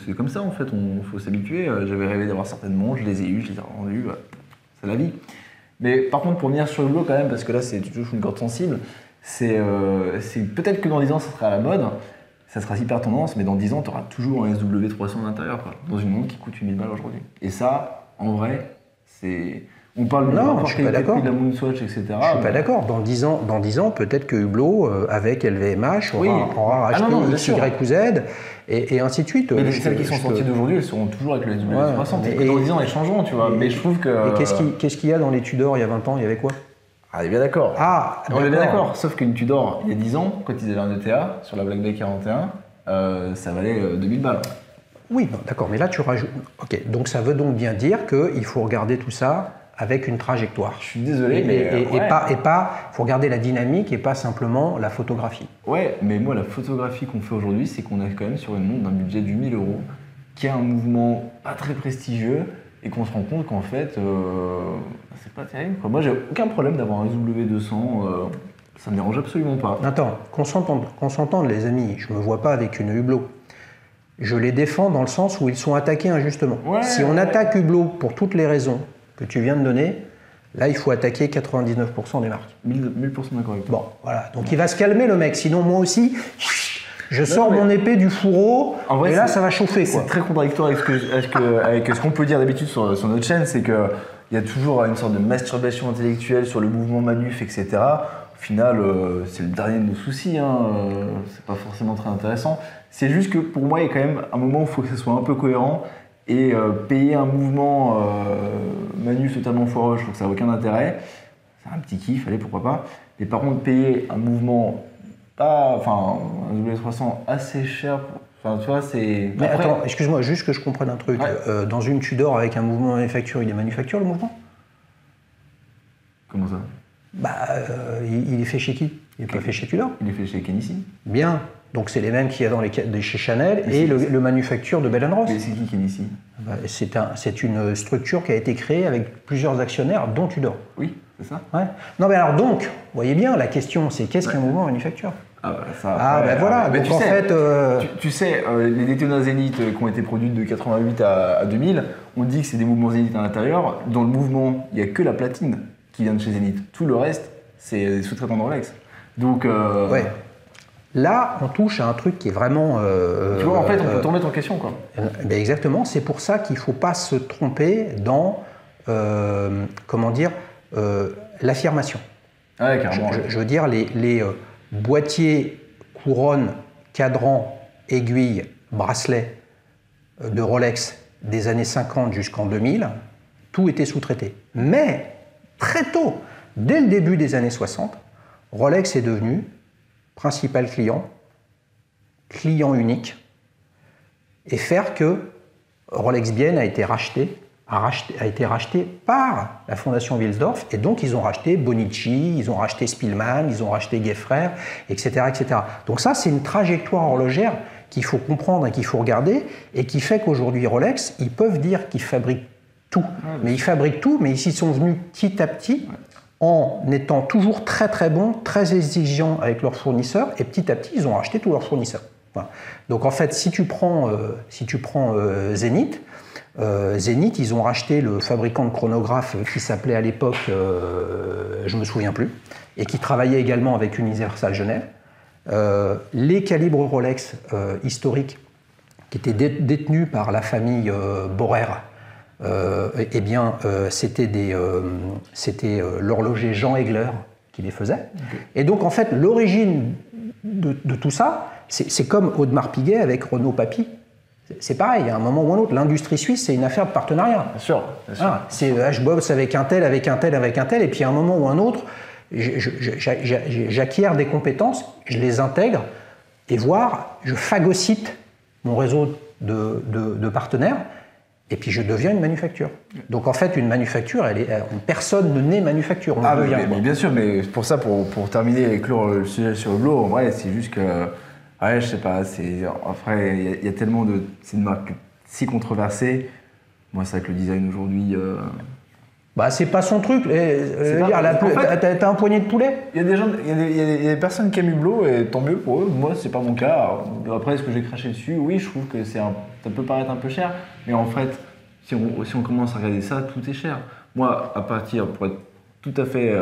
c'est comme ça, en fait. Il faut s'habituer. J'avais rêvé d'avoir certaines montres, je les ai eues, je les ai revendues. Bah, c'est la vie. Mais par contre, pour venir sur le Hublot, quand même, parce que là, tu touches une corde sensible, c'est peut-être que dans 10 ans, ça sera à la mode. Ça sera hyper tendance, mais dans 10 ans, tu auras toujours un SW300 à l'intérieur, dans une montre qui coûte 1000 balles aujourd'hui. Et ça, en vrai, c'est... On parle de la Moonswatch, etc. Je suis pas d'accord. Dans 10 ans, peut-être que Hublot, avec LVMH, aura racheté X, Y ou Z, et ainsi de suite. Mais celles qui sont sorties d'aujourd'hui, elles seront toujours avec le SW300. Peut-être que dans 10 ans, elles changeront, tu vois. Mais je trouve que... Et qu'est-ce qu'il y a dans les Tudor il y a 20 ans? Il y avait quoi? On est bien d'accord. On est bien d'accord. Sauf qu'une Tudor, il y a 10 ans, quand ils avaient un ETA sur la Black Bay 41, ça valait 2000 balles. Oui, d'accord, mais là tu rajoutes. Ok, donc ça veut donc bien dire qu'il faut regarder tout ça avec une trajectoire. Je suis désolé, mais. Faut regarder la dynamique et pas simplement la photographie. Ouais, mais moi, la photographie qu'on fait aujourd'hui, c'est qu'on est quand même sur une montre d'un budget de 1000 €, qui a un mouvement pas très prestigieux. Et qu'on se rend compte qu'en fait, c'est pas terrible, quoi. Moi, j'ai aucun problème d'avoir un SW200, ça me dérange absolument pas. Attends, qu'on s'entende, les amis, je me vois pas avec une Hublot. Je les défends dans le sens où ils sont attaqués injustement. Si on attaque Hublot pour toutes les raisons que tu viens de donner, là, il faut attaquer 99% des marques. 1000% d'accord avec toi. Bon, voilà. Donc il va se calmer, le mec, sinon moi aussi... Je sors mon épée du fourreau, et là, ça va chauffer. C'est très contradictoire avec ce qu'on peut dire d'habitude sur notre chaîne, c'est qu'il y a toujours une sorte de masturbation intellectuelle sur le mouvement manuf, etc. Au final, c'est le dernier de nos soucis, c'est pas forcément très intéressant. C'est juste que pour moi, il y a quand même un moment où il faut que ce soit un peu cohérent, et payer un mouvement manuf totalement foireux, je trouve que ça n'a aucun intérêt. C'est un petit kiff, allez, pourquoi pas. Mais par contre, payer un mouvement... un W300 assez cher, tu vois, c'est... Mais après... Attends, excuse-moi, juste que je comprenne un truc. Ouais. Dans une Tudor avec un mouvement manufacture, il est manufacture le mouvement? Comment ça? Il est fait chez qui? Il n'est pas fait chez Tudor? Il est fait chez Kenissi. Bien. Donc c'est les mêmes qu'il y a chez Chanel et le manufacture de Bell & Ross. Mais c'est qui Kenissi? C'est une structure qui a été créée avec plusieurs actionnaires, dont Tudor. Oui, c'est ça. Ouais. Non mais alors donc, vous voyez bien, la question c'est qu'est-ce qu'un mouvement manufacture? Voilà. Mais donc en fait, tu sais, les Daytona Zenith qui ont été produites de 88 à 2000, on dit que c'est des mouvements Zenith à l'intérieur. Dans le mouvement, il n'y a que la platine qui vient de chez Zenith. Tout le reste, c'est des sous-traitants de Rolex. Donc, ouais. Là, on touche à un truc qui est vraiment... tu vois, en fait, on peut te remettre en question, quoi. Exactement, c'est pour ça qu'il ne faut pas se tromper dans comment dire, l'affirmation. Ouais, carrément. Je veux dire, les boîtiers, couronnes, cadrans, aiguilles, bracelets de Rolex des années 50 jusqu'en 2000, tout était sous-traité. Mais très tôt, dès le début des années 60, Rolex est devenu principal client unique, et faire que Rolex Bienne a été racheté par la fondation Wilsdorf, et donc ils ont racheté Bonici, ils ont racheté Spillman, ils ont racheté Geffrer, etc., etc. Donc ça, c'est une trajectoire horlogère qu'il faut comprendre et qu'il faut regarder, et qui fait qu'aujourd'hui Rolex, ils peuvent dire qu'ils fabriquent tout. Mais ils fabriquent tout, mais ils y sont venus petit à petit, en étant toujours très très bons, très exigeants avec leurs fournisseurs, et petit à petit, ils ont racheté tous leurs fournisseurs. Voilà. Donc en fait, si tu prends Zenith, Zenith, ils ont racheté le fabricant de chronographes qui s'appelait à l'époque, je ne me souviens plus, et qui travaillait également avec Universal Genève. Les calibres Rolex historiques qui étaient détenus par la famille Borer, eh bien, c'était l'horloger Jean Egler qui les faisait. Okay. Et donc, en fait, l'origine de tout ça, c'est comme Audemars Piguet avec Renaud Papy. C'est pareil, à un moment ou un autre, l'industrie suisse, c'est une affaire de partenariat. Bien sûr. Bien sûr. Ah, je bosse avec un tel, et puis à un moment ou un autre, j'acquiers des compétences, je les intègre, et je phagocyte mon réseau de partenaires, et puis je deviens une manufacture. Donc en fait, une manufacture, personne ne naît manufacture. Mais bien sûr, mais pour ça, pour terminer et clore le sujet sur Hublot, en vrai, c'est juste que, ouais, je sais pas, après, il y a tellement de... C'est une marque si controversée. Moi, c'est vrai que le design aujourd'hui... Bah, c'est pas son truc. T'as un poignet de poulet. Il y a des personnes qui aiment Hublot, et tant mieux pour eux. Moi, c'est pas mon cas. Après, est-ce que j'ai craché dessus? Oui, je trouve que ça peut paraître un peu cher, mais en fait, si on commence à regarder ça, tout est cher. Moi, pour être tout à fait...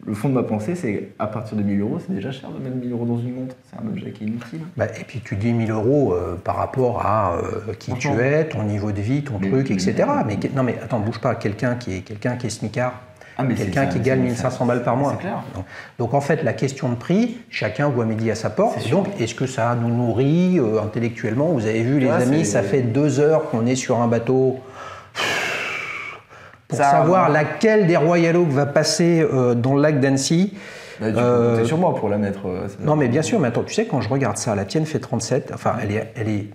le fond de ma pensée, c'est à partir de 1 000 €, c'est déjà cher de mettre 1 000 € dans une montre. C'est un objet qui est inutile. Bah, et puis tu dis 1 000 € par rapport à qui tu es, ton niveau de vie, ton truc, etc. Non mais attends, bouge pas. Quelqu'un qui est smicard, quelqu'un qui gagne 1 500 balles par mois. C'est clair. Donc en fait, la question de prix, chacun voit midi à sa porte. Donc est-ce que ça nous nourrit intellectuellement? Vous avez vu, les amis, ça fait 2 heures qu'on est sur un bateau. Pour savoir laquelle des Royal Oak va passer dans le lac d'Annecy. Bah, tu peux compter sur moi pour la mettre. Non, mais bien sûr, mais attends, tu sais, quand je regarde ça, la tienne fait 37, enfin, elle est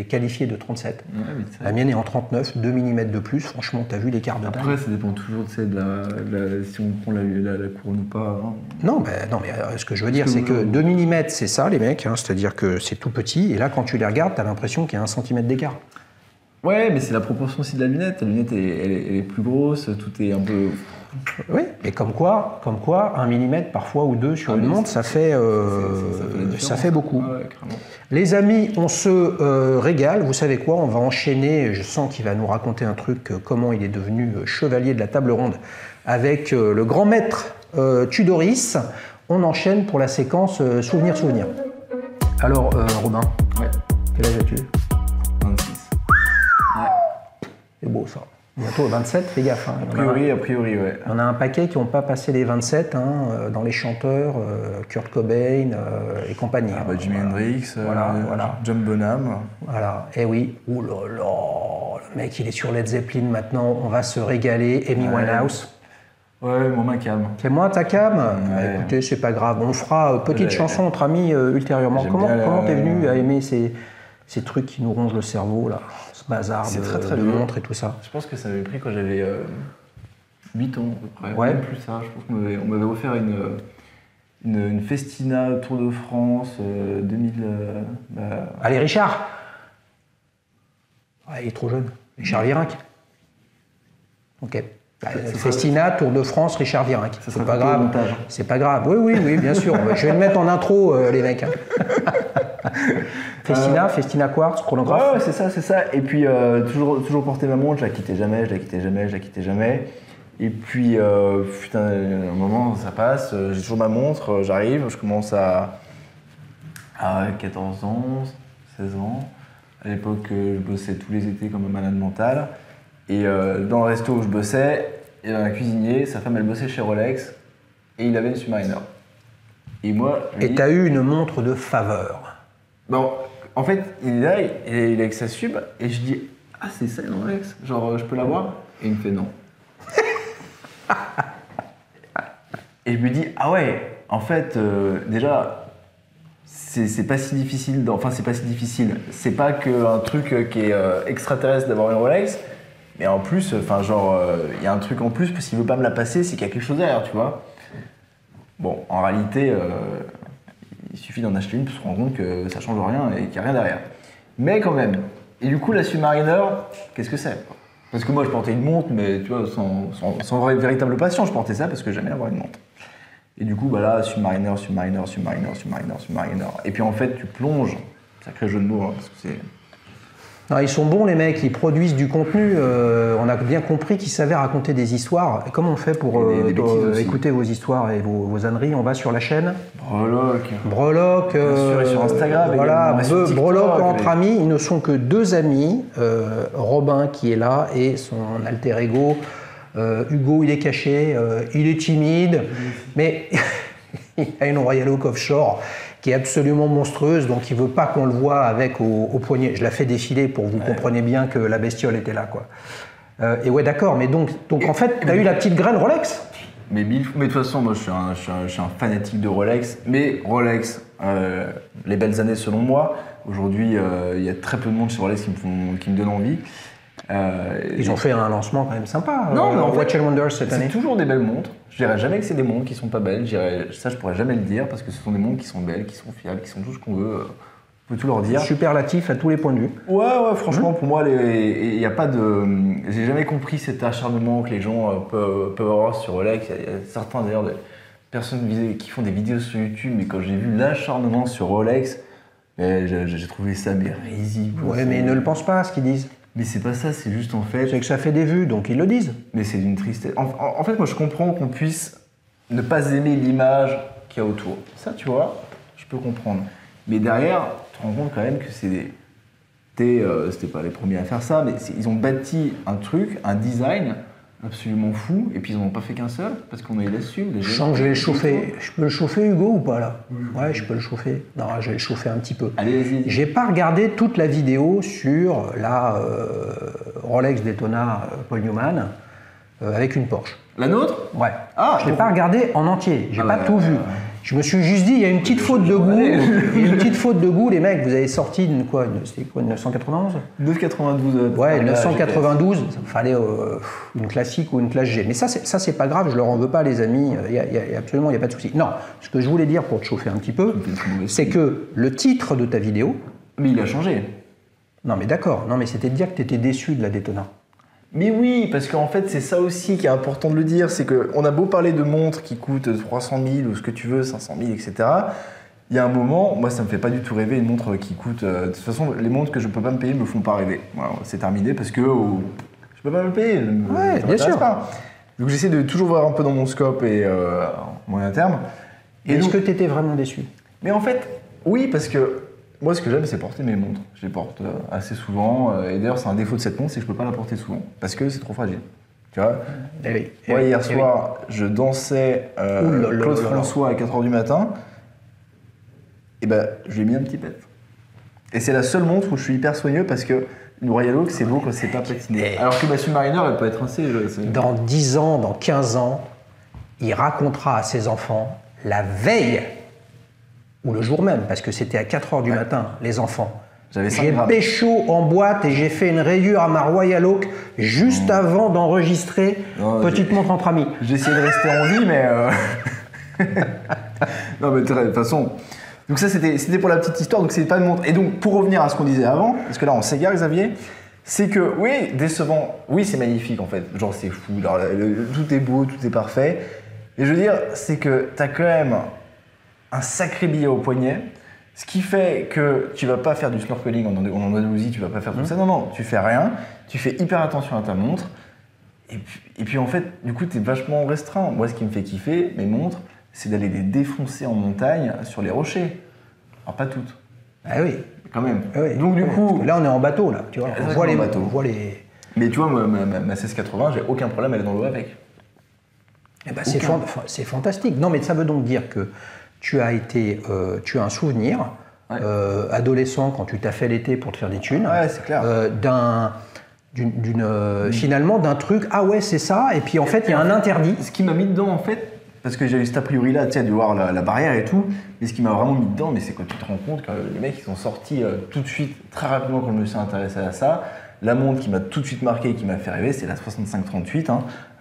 qualifiée de 37. Ouais, la mienne est en 39, 2 mm de plus. Franchement, t'as vu l'écart de dingue. Après, ça dépend toujours si on prend la couronne ou pas. Hein. Non, mais ce que je veux dire, c'est que 2 mm, c'est ça, les mecs, c'est-à-dire que c'est tout petit, et là, quand tu les regardes, t'as l'impression qu'il y a 1 cm d'écart. Ouais, mais c'est la proportion aussi de la lunette. La lunette, elle est plus grosse, tout est un peu... Oui, et comme quoi 1 mm parfois ou 2 sur une montre, ça fait beaucoup. Ah ouais, les amis, on se régale. Vous savez quoi, on va enchaîner. Je sens qu'il va nous raconter un truc, comment il est devenu chevalier de la table ronde avec le grand maître Tudoris. On enchaîne pour la séquence Souvenir. Alors, Robin, quel âge as-tu? 26. Ouais. C'est beau ça. Bientôt 27, fais gaffe. Hein. A priori, ouais. On a un paquet qui n'ont pas passé les 27 dans les chanteurs, Kurt Cobain et compagnie. Ah, Jimi Hendrix, John Bonham. Voilà, et oui. Ouh là là, le mec il est sur Led Zeppelin maintenant, on va se régaler. Amy Winehouse. Ouais, moi ma cam. C'est moi ta cam? Écoutez, c'est pas grave. On fera petite chanson entre amis ultérieurement. Comment t'es venu à aimer ces trucs qui nous rongent le cerveau là? Bazar de montres et tout ça. Je pense que ça m'avait pris quand j'avais 8 ans à peu près. Ouais. Même plus ça. Je pense qu'on m'avait offert une Festina Tour de France 2000. Allez, Richard. Ouais, il est trop jeune. Richard Virenque. Ok. Festina, Tour de France, Richard Virenque. C'est pas grave. C'est pas grave. Oui, bien sûr. Je vais le mettre en intro, les mecs. Festina Quartz, chronographe. Ouais, c'est ça. Et puis, toujours porter ma montre, je la quittais jamais. Et puis, putain, un moment, ça passe, j'ai toujours ma montre, j'arrive, je commence à 14 ans, 16 ans. À l'époque, je bossais tous les étés comme un malade mental. Et dans le resto où je bossais, il y avait un cuisinier, sa femme elle bossait chez Rolex, et il avait une Submariner. Et moi... Et t'as eu une montre de faveur. Bon, en fait, il est là, il est avec sa sub, et je dis « Ah, c'est ça une Rolex? Genre, je peux l'avoir ?» Et il me fait « Non. » Et je me dis « Ah ouais, en fait, déjà, c'est pas si difficile, enfin c'est pas si difficile, c'est pas qu'un truc qui est extraterrestre d'avoir une Rolex, mais en plus, enfin genre, il y a un truc en plus, parce qu'il veut pas me la passer, c'est qu'il y a quelque chose derrière, tu vois. Bon, en réalité, il suffit d'en acheter une pour se rendre compte que ça change rien et qu'il n'y a rien derrière. Mais quand même. Et du coup, la Submariner, qu'est-ce que c'est? Parce que moi, je portais une montre, mais tu vois, sans véritable passion, je portais ça parce que j'aimais avoir une montre. Et du coup, bah là, Submariner. Et puis en fait, tu plonges, sacré jeu de mots, hein, parce que c'est... Non, ils sont bons les mecs, ils produisent du contenu, on a bien compris qu'ils savaient raconter des histoires. Et comment on fait pour écouter vos histoires et vos âneries? On va sur la chaîne Breloque, bien sûr, et sur Instagram. Voilà, Breloque entre amis, ils ne sont que deux amis, Robin qui est là et son alter ego, Hugo il est caché, il est timide, mais il a une Royal Oak Offshore qui est absolument monstrueuse, donc il veut pas qu'on le voit avec au poignet. Je la fais défiler pour que vous compreniez bien que la bestiole était là, quoi. Et ouais, d'accord, mais donc en fait, t'as eu la petite graine Rolex? Mais de toute façon, moi, je suis un fanatique de Rolex. Mais Rolex, les belles années selon moi. Aujourd'hui, il y a très peu de monde chez Rolex qui me donne envie. Ils ont fait un lancement quand même sympa. Non, mais en Watch and Wonders cette année. C'est toujours des belles montres. Je dirais jamais que c'est des montres qui sont pas belles. Ça, je pourrais jamais le dire parce que ce sont des montres qui sont belles, qui sont fiables, qui sont tout ce qu'on veut. On peut tout leur dire. Superlatif à tous les points de vue. Ouais, franchement, pour moi, il n'y a pas de. J'ai jamais compris cet acharnement que les gens peuvent avoir sur Rolex. Il y a certains d'ailleurs des personnes qui font des vidéos sur YouTube, mais quand j'ai vu l'acharnement sur Rolex, j'ai trouvé ça risible. Ouais, mais ils ne le pensent pas, ce qu'ils disent. Mais c'est pas ça, c'est juste en fait... C'est que ça fait des vues, donc ils le disent. Mais c'est d'une tristesse. En fait, moi je comprends qu'on puisse ne pas aimer l'image qu'il y a autour. Ça, tu vois, je peux comprendre. Mais derrière, tu te rends compte quand même que c'était pas les premiers à faire ça, mais ils ont bâti un truc, un design absolument fou, et puis ils n'en ont pas fait qu'un seul, parce qu'on a eu la suite. Je sens que je vais le chauffer. Je peux le chauffer, Hugo, ou pas, là? Ouais, je peux le chauffer. Non, je vais le chauffer un petit peu. Allez, vas-y. J'ai pas regardé toute la vidéo sur la Rolex Daytona Paul Newman avec une Porsche. La nôtre? Ouais. Ah, je l'ai pas regardé en entier. J'ai pas tout vu. Je me suis juste dit, il y a une petite faute de goût. Il y a une petite faute de goût, les mecs. Vous avez sorti c'était quoi, une 991? 992. Ouais, 992. Il fallait une classique ou une classe G. Mais ça, c'est pas grave. Je leur en veux pas, les amis. Absolument, il n'y a pas de souci. Non, ce que je voulais dire pour te chauffer un petit peu, c'est que le titre de ta vidéo. Mais il a changé. Non, mais d'accord. Non, mais c'était de dire que tu étais déçu de la Daytona. Mais oui, parce qu'en fait, c'est ça aussi qui est important de le dire, c'est qu'on a beau parler de montres qui coûtent 300 000 ou ce que tu veux, 500 000, etc. Il y a un moment, moi, ça me fait pas du tout rêver une montre qui coûte... de toute façon, les montres que je peux pas me payer me font pas rêver. Voilà, c'est terminé parce que je peux pas me payer. Ouais, bien sûr. Pas. Donc j'essaie de toujours voir un peu dans mon scope et moyen terme. Est-ce que tu étais vraiment déçu? Mais en fait, oui, parce que moi, ce que j'aime, c'est porter mes montres. Je les porte assez souvent. Et d'ailleurs, c'est un défaut de cette montre, c'est que je peux pas la porter souvent. Parce que c'est trop fragile. Tu vois? Moi, hier soir, je dansais Claude François à 4h du matin. Et ben, je lui ai mis un petit pet. Et c'est la seule montre où je suis hyper soigneux parce que une Royal Oak, c'est beau quand c'est pas patiné. Alors que ma Submariner, elle peut être rincée. Dans 10 ans, dans 15 ans, il racontera à ses enfants la veille ou le jour même, parce que c'était à 4h du matin, les enfants. J'ai pécho en boîte et j'ai fait une rayure à ma Royal Oak juste avant d'enregistrer Petite montre entre amis. J'ai essayé de rester en vie, mais... non, mais de toute façon... Donc ça, c'était pour la petite histoire, donc c'est pas une montre. Et donc, pour revenir à ce qu'on disait avant, parce que là, on s'égare, Xavier, c'est que, oui, décevant, oui, c'est magnifique, en fait. Genre, c'est fou, genre, tout est beau, tout est parfait. Et je veux dire, c'est que t'as quand même un sacré billet au poignet, ce qui fait que tu vas pas faire du snorkeling en Andalousie, tu vas pas faire tout ça. Non, tu fais rien, tu fais hyper attention à ta montre. Et puis en fait, du coup, t'es vachement restreint. Moi, ce qui me fait kiffer, mes montres, c'est d'aller les défoncer en montagne sur les rochers. Alors pas toutes. Ah oui. Quand même. Ah oui. Donc du coup... Là, on est en bateau, là. Tu vois, on voit les... Mais tu vois, ma 1680, j'ai aucun problème à aller dans l'eau avec. Eh ben, c'est fantastique. Non, mais ça veut donc dire que tu as un souvenir adolescent quand tu t'as fait l'été pour te faire des thunes. Ouais, c'est clair. Finalement d'un truc, ah ouais, c'est ça, et puis en fait, il y a un interdit. Ce qui m'a mis dedans, en fait, parce que j'ai eu cet a priori-là, tu sais, de voir la barrière et tout, mais ce qui m'a vraiment mis dedans, mais c'est quand tu te rends compte que les mecs, ils sont sortis tout de suite, très rapidement, quand je me suis intéressé à ça. La montre qui m'a tout de suite marqué et qui m'a fait rêver, c'est la 6538,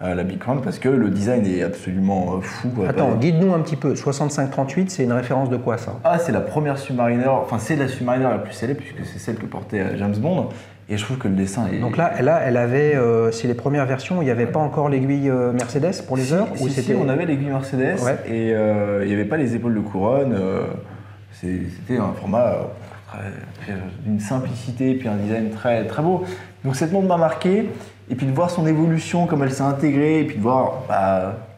la Big Crown, parce que le design est absolument fou. Quoi. Attends, guide-nous un petit peu. 6538, c'est une référence de quoi, ça? Ah, c'est la première Submariner, enfin c'est la Submariner la plus célèbre, puisque c'est celle que portait James Bond. Et je trouve que le dessin est... Donc là elle avait, c'est les premières versions où il n'y avait pas encore l'aiguille Mercedes pour les heures? Si, on avait l'aiguille Mercedes, et il n'y avait pas les épaules de couronne. C'était un format... d'une simplicité et puis un design très, très beau. Donc cette montre m'a marqué, et puis de voir son évolution, comme elle s'est intégrée, et puis de voir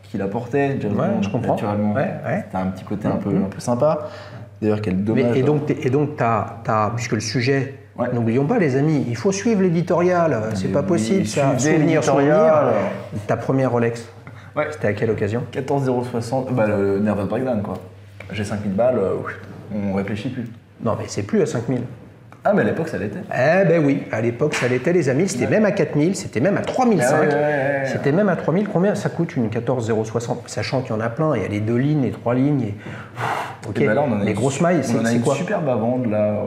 qui la portait, je comprends. Naturellement. C'était un petit côté un peu sympa. D'ailleurs, quel dommage. Et donc puisque le sujet, n'oublions pas les amis, il faut suivre l'éditorial, c'est pas possible ça. Souvenir. Ta première Rolex, c'était à quelle occasion? 14060, le Nervous Breakdown quoi. J'ai 5000 balles, on réfléchit plus. Non, mais c'est plus à 5000. Ah, mais à l'époque, ça l'était. Eh ben oui, à l'époque, ça l'était, les amis. C'était même à 4000, c'était même à 3005. C'était même à 3000. Combien ça coûte une 14060? Sachant qu'il y en a plein, il y a les 2 lignes, les 3 lignes. Ok, là, les grosses mailles, c'est quoi? On a une superbe à vendre, là,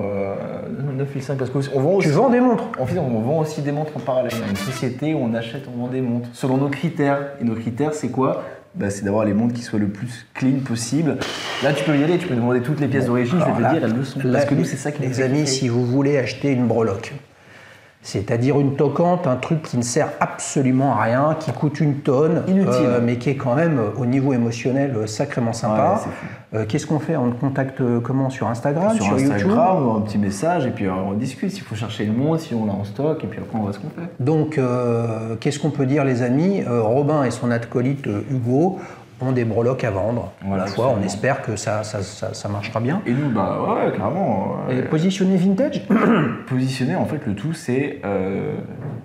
9005, parce qu'on vend aussi... Tu vends des montres? En fait, on vend aussi des montres en parallèle. Il y a une société où on achète, on vend des montres, selon nos critères. Et nos critères, c'est quoi? C'est d'avoir les montres qui soient le plus clean possible. Là, tu peux y aller, tu peux demander toutes les pièces d'origine, je vais te dire, elles le sont. Parce que nous, c'est ça qui nous les amis, si vous voulez acheter une breloque, c'est-à-dire une toquante, un truc qui ne sert absolument à rien, qui coûte une tonne, inutile, mais qui est quand même au niveau émotionnel sacrément sympa. Qu'est-ce qu'on fait? On te contacte comment? Sur Instagram, sur YouTube? Instagram, un petit message, et puis on discute. S'il faut chercher une montre, si on l'a en stock, et puis après on voit ce qu'on fait. Donc, qu'est-ce qu'on peut dire, les amis? Robin et son acolyte Hugo ont des breloques à vendre. Voilà, on espère que ça marchera bien. Et nous, carrément. Et positionner vintage? Positionner, en fait, le tout, c'est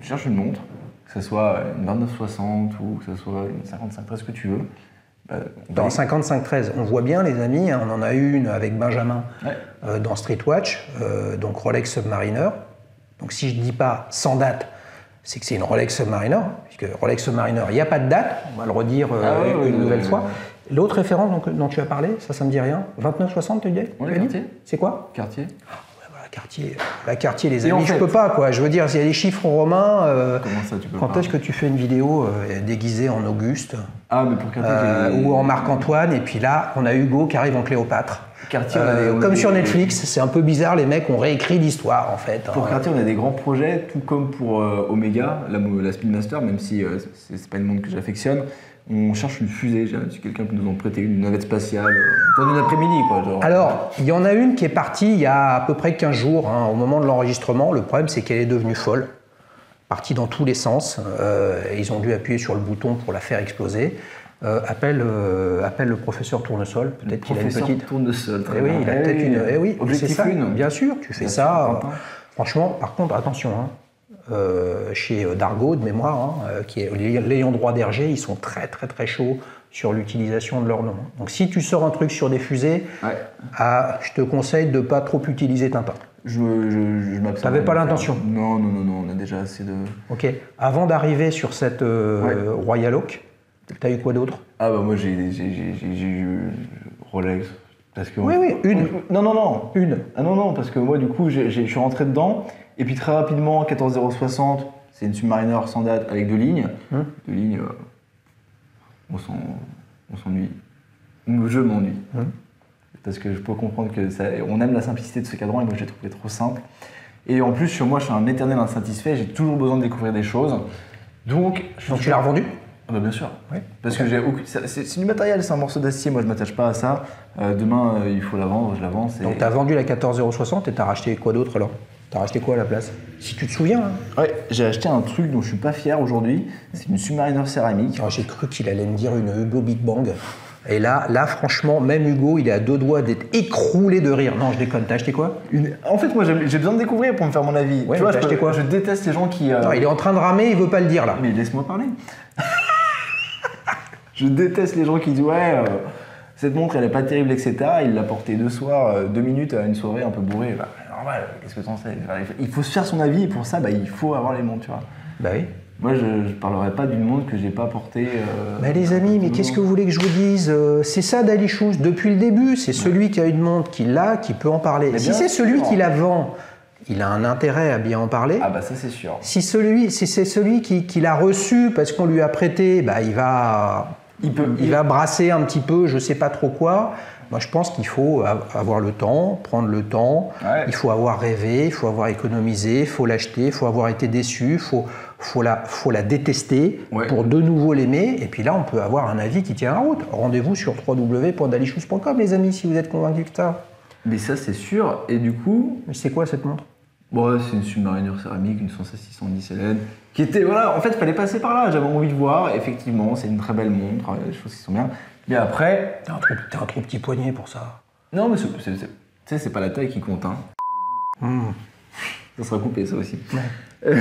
tu cherches une montre, que ce soit une 2960 ou que ce soit une 5513, ce que tu veux. Dans 5513, on voit bien, les amis, on en a eu une avec Benjamin dans Streetwatch, donc Rolex Submariner. Donc si je ne dis pas sans date, c'est que c'est une Rolex Submariner, puisque Rolex Submariner, il n'y a pas de date, on va le redire une nouvelle fois. L'autre référence dont tu as parlé, ça ne me dit rien, 2960, tu dis? Cartier. C'est quoi? Cartier. Cartier, les amis, je peux pas, quoi. Je veux dire, s'il y a des chiffres romains, comment ça, tu peux quand est-ce que tu fais une vidéo déguisée en Auguste mais pour Cartier, ou en Marc-Antoine, et puis là, on a Hugo qui arrive en Cléopâtre. Cartier, comme sur Netflix, c'est un peu bizarre, les mecs ont réécrit l'histoire, en fait. Pour Cartier, on a des grands projets, tout comme pour Omega, la Speedmaster, même si c'est pas une montre que j'affectionne. On cherche une fusée, si quelqu'un peut nous en prêter une navette spatiale, dans une après-midi, quoi. Genre. Alors, il y en a une qui est partie il y a à peu près 15 jours, au moment de l'enregistrement. Le problème, c'est qu'elle est devenue folle, partie dans tous les sens. Ils ont dû appuyer sur le bouton pour la faire exploser. Appelle le professeur Tournesol, peut-être qu'il a une petite... Tournesol, très bien. Il a peut-être une... oui, Objectif ça. une. Bien sûr, tu fais ça. Franchement, par contre, attention, chez Dargaud, de mémoire, qui est l'ayant droit d'Hergé, ils sont très très très chauds sur l'utilisation de leur nom. Donc si tu sors un truc sur des fusées, je te conseille de ne pas trop utiliser Tintin. Je m'abstiens. T'avais pas l'intention? Non, on a déjà assez de... Ok. Avant d'arriver sur cette Royal Oak, t'as eu quoi d'autre? Moi j'ai eu Rolex. Parce que une. Non. Une. Ah non, parce que moi du coup je suis rentré dedans, et puis très rapidement, 14060, c'est une Submariner sans date avec 2 lignes. 2 lignes, on s'ennuie. Je m'ennuie. Parce que je peux comprendre on aime la simplicité de ce cadran, et moi je l'ai trouvé trop simple. Et en plus, sur moi, je suis un éternel insatisfait, j'ai toujours besoin de découvrir des choses. Donc tu l'as revendu? Bien sûr. Parce que c'est du matériel, c'est un morceau d'acier, moi je m'attache pas à ça. Demain, il faut la vendre, je la vends. Donc tu as vendu la 14060 et tu as racheté quoi d'autre alors? T'as racheté quoi à la place? Si tu te souviens. J'ai acheté un truc dont je suis pas fier aujourd'hui. C'est une Submariner céramique. J'ai cru qu'il allait me dire une Hublot Big Bang. Et là, franchement, même Hugo, il est à 2 doigts d'être écroulé de rire. Non, je déconne. T'as acheté quoi? En fait, moi, j'ai besoin de découvrir pour me faire mon avis. Ouais, tu vois, t'as acheté quoi? Je déteste les gens qui... Non, il est en train de ramer, il veut pas le dire, là. Mais laisse-moi parler. Je déteste les gens qui disent, ouais, cette montre, elle est pas terrible, etc. Il l'a portée 2 soirs, 2 minutes à une soirée un peu bourrée. Bah, normal, qu'est-ce que t'en sais? Il faut se faire son avis, et pour ça, bah, il faut avoir les montres, tu vois. Bah oui. Moi, je ne parlerai pas d'une montre que j'ai pas portée. Bah les amis, mais qu'est-ce que vous voulez que je vous dise? C'est ça Dali Shoes depuis le début. C'est celui qui a une montre, qui l'a, qui peut en parler. Mais si c'est celui qui la vend, il a un intérêt à bien en parler. Ah bah ça c'est sûr. Si c'est celui qui l'a reçu parce qu'on lui a prêté, bah il va brasser un petit peu, je sais pas trop quoi. Moi, je pense qu'il faut avoir le temps, prendre le temps. Ouais. Il faut avoir rêvé, il faut avoir économisé, il faut l'acheter, il faut avoir été déçu, il faut la détester pour de nouveau l'aimer. Et puis là, on peut avoir un avis qui tient la route. Rendez-vous sur www.dalishoes.com, les amis, si vous êtes convaincus que ça. Mais ça, c'est sûr. Et du coup... Mais c'est quoi cette montre? Bon, c'est une Submariner céramique, une 116-610 LN, qui était... Voilà, en fait, il fallait passer par là. J'avais envie de voir. Effectivement, c'est une très belle montre. Les choses qui sont bien. Mais après... T'as un trop petit poignet pour ça. Non, mais tu sais, c'est pas la taille qui compte, hein. Ça sera coupé, ça aussi. Ouais.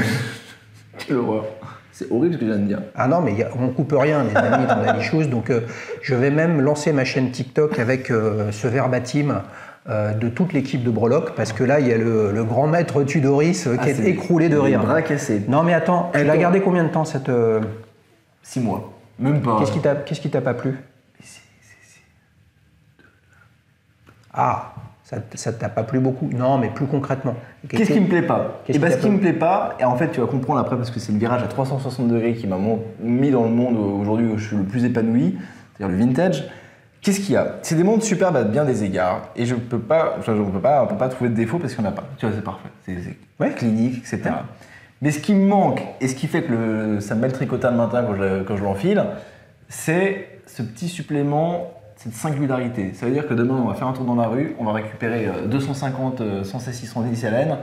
Quelle horreur. C'est horrible ce que je viens de dire. Ah non, mais on coupe rien, les amis, dans Dali Shoes. Donc, je vais même lancer ma chaîne TikTok avec ce verbatim de toute l'équipe de Breloque, parce que là, il y a le grand maître Tudoris qui est écroulé de rire. Bras cassés. Non, mais attends, tu l'as gardé combien de temps cette... 6 mois. Même pas. Qu'est-ce qui t'a pas plu? Ah, ça t'a pas plu beaucoup? Non, mais plus concrètement. Qu'est-ce qui me plaît pas? Et ce qui me plaît pas, et en fait tu vas comprendre après parce que c'est le virage à 360 degrés qui m'a mis dans le monde aujourd'hui où je suis le plus épanoui, c'est-à-dire le vintage. Qu'est-ce qu'il y a? C'est des montres superbes à bien des égards et on peut pas trouver de défaut parce qu'il n'y en a pas. Tu vois, c'est parfait. C'est clinique, etc. Ouais. Mais ce qui me manque et ce qui fait que ça me met le tricotin le matin quand je l'enfile, c'est ce petit supplément, cette singularité. Ça veut dire que demain, on va faire un tour dans la rue, on va récupérer 250 116-610 LN,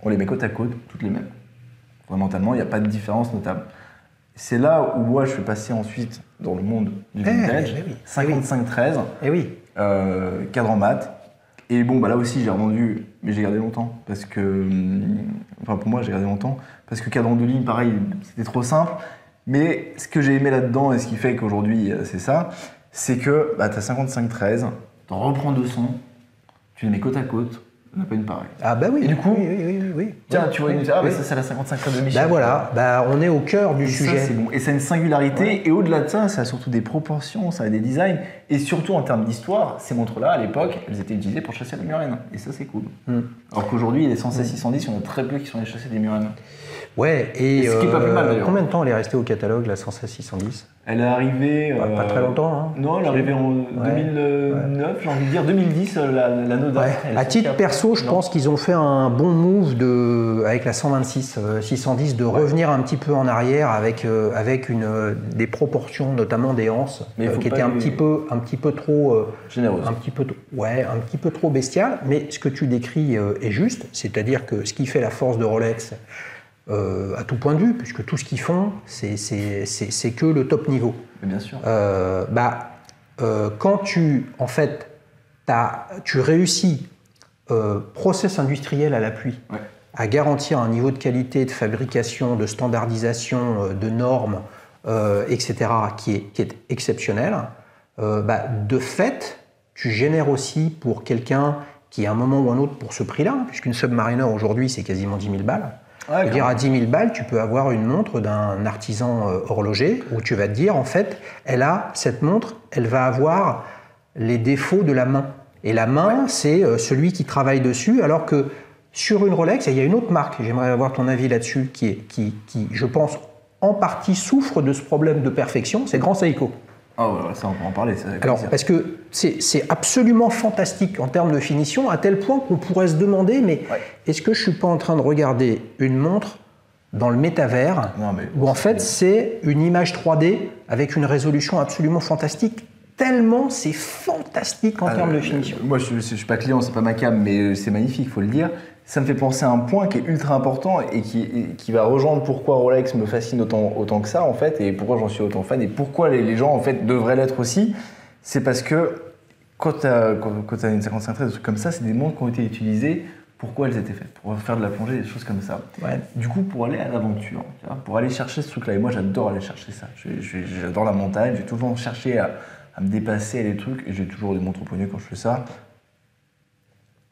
on les met côte à côte, toutes les mêmes. Fondamentalement, il n'y a pas de différence notable. C'est là où moi, je suis passé ensuite dans le monde du vintage, 55-13, cadran mat. Et bon, bah là aussi, j'ai revendu, mais j'ai gardé longtemps, parce que... Enfin, pour moi, j'ai gardé longtemps, parce que cadran de ligne, pareil, c'était trop simple. Mais ce que j'ai aimé là-dedans, et ce qui fait qu'aujourd'hui, c'est ça, c'est que bah, tu as 55-13, tu en reprends 200, tu les mets côte à côte, on n'a pas une pareille. Ah bah oui. Et du coup, oui. Tiens, tu vois, mais ça c'est la 55-13 de Michel. Bah voilà, bah, on est au cœur du sujet. Ça, c'est bon. Et ça a une singularité, et au-delà de ça, ça a surtout des proportions, ça a des designs, et surtout en termes d'histoire, ces montres-là, à l'époque, elles étaient utilisées pour chasser les murènes, et ça c'est cool. Alors qu'aujourd'hui, les 116-610, il y en a très peu qui sont allés chasser des murènes. Ouais, et ce qui est pas plus mal d'ailleurs. Combien de temps elle est restée au catalogue, la 116-610? Elle est arrivée... pas très longtemps, hein. Non, elle est arrivée en 2009, j'ai envie de dire 2010, la Noda. Ouais. À titre perso, je pense qu'ils ont fait un bon move avec la 126-610 de revenir un petit peu en arrière avec des proportions, notamment des anses, qui étaient un petit peu trop... généreuses. Un petit peu trop bestiales. Mais ce que tu décris est juste, c'est-à-dire que ce qui fait la force de Rolex... à tout point de vue, puisque tout ce qu'ils font, c'est que le top niveau. Mais bien sûr. Quand tu réussis, process industriel à l'appui, à garantir un niveau de qualité, de fabrication, de standardisation, de normes, etc., qui est exceptionnel, de fait, tu génères aussi pour quelqu'un qui, à un moment ou un autre, pour ce prix-là, puisqu'une Submariner aujourd'hui, c'est quasiment 10 000 balles, dire à 10 000 balles, tu peux avoir une montre d'un artisan horloger où tu vas te dire, en fait, cette montre, elle va avoir les défauts de la main. Et la main, c'est celui qui travaille dessus, alors que sur une Rolex, il y a une autre marque, j'aimerais avoir ton avis là-dessus, qui, je pense, en partie souffre de ce problème de perfection, c'est Grand Seiko. Ah ouais, ça on peut en parler. Alors, parce que c'est absolument fantastique en termes de finition, à tel point qu'on pourrait se demander, mais est-ce que je ne suis pas en train de regarder une montre dans le métavers, où en fait c'est une image 3D avec une résolution absolument fantastique, tellement c'est fantastique en termes de finition. Moi je ne suis pas client, c'est pas ma cam, mais c'est magnifique, il faut le dire. Ça me fait penser à un point qui est ultra important et qui va rejoindre pourquoi Rolex me fascine autant que ça en fait, et pourquoi j'en suis autant fan, et pourquoi les gens en fait devraient l'être aussi. C'est parce que quand tu as une 5513, des trucs comme ça, c'est des montres qui ont été utilisées. Pourquoi elles étaient faites? Pour faire de la plongée, des choses comme ça. Ouais. Du coup, pour aller à l'aventure, pour aller chercher ce truc-là, et moi j'adore aller chercher ça. J'adore la montagne, j'ai toujours cherché à me dépasser à des trucs, et j'ai toujours des montres au poignet quand je fais ça.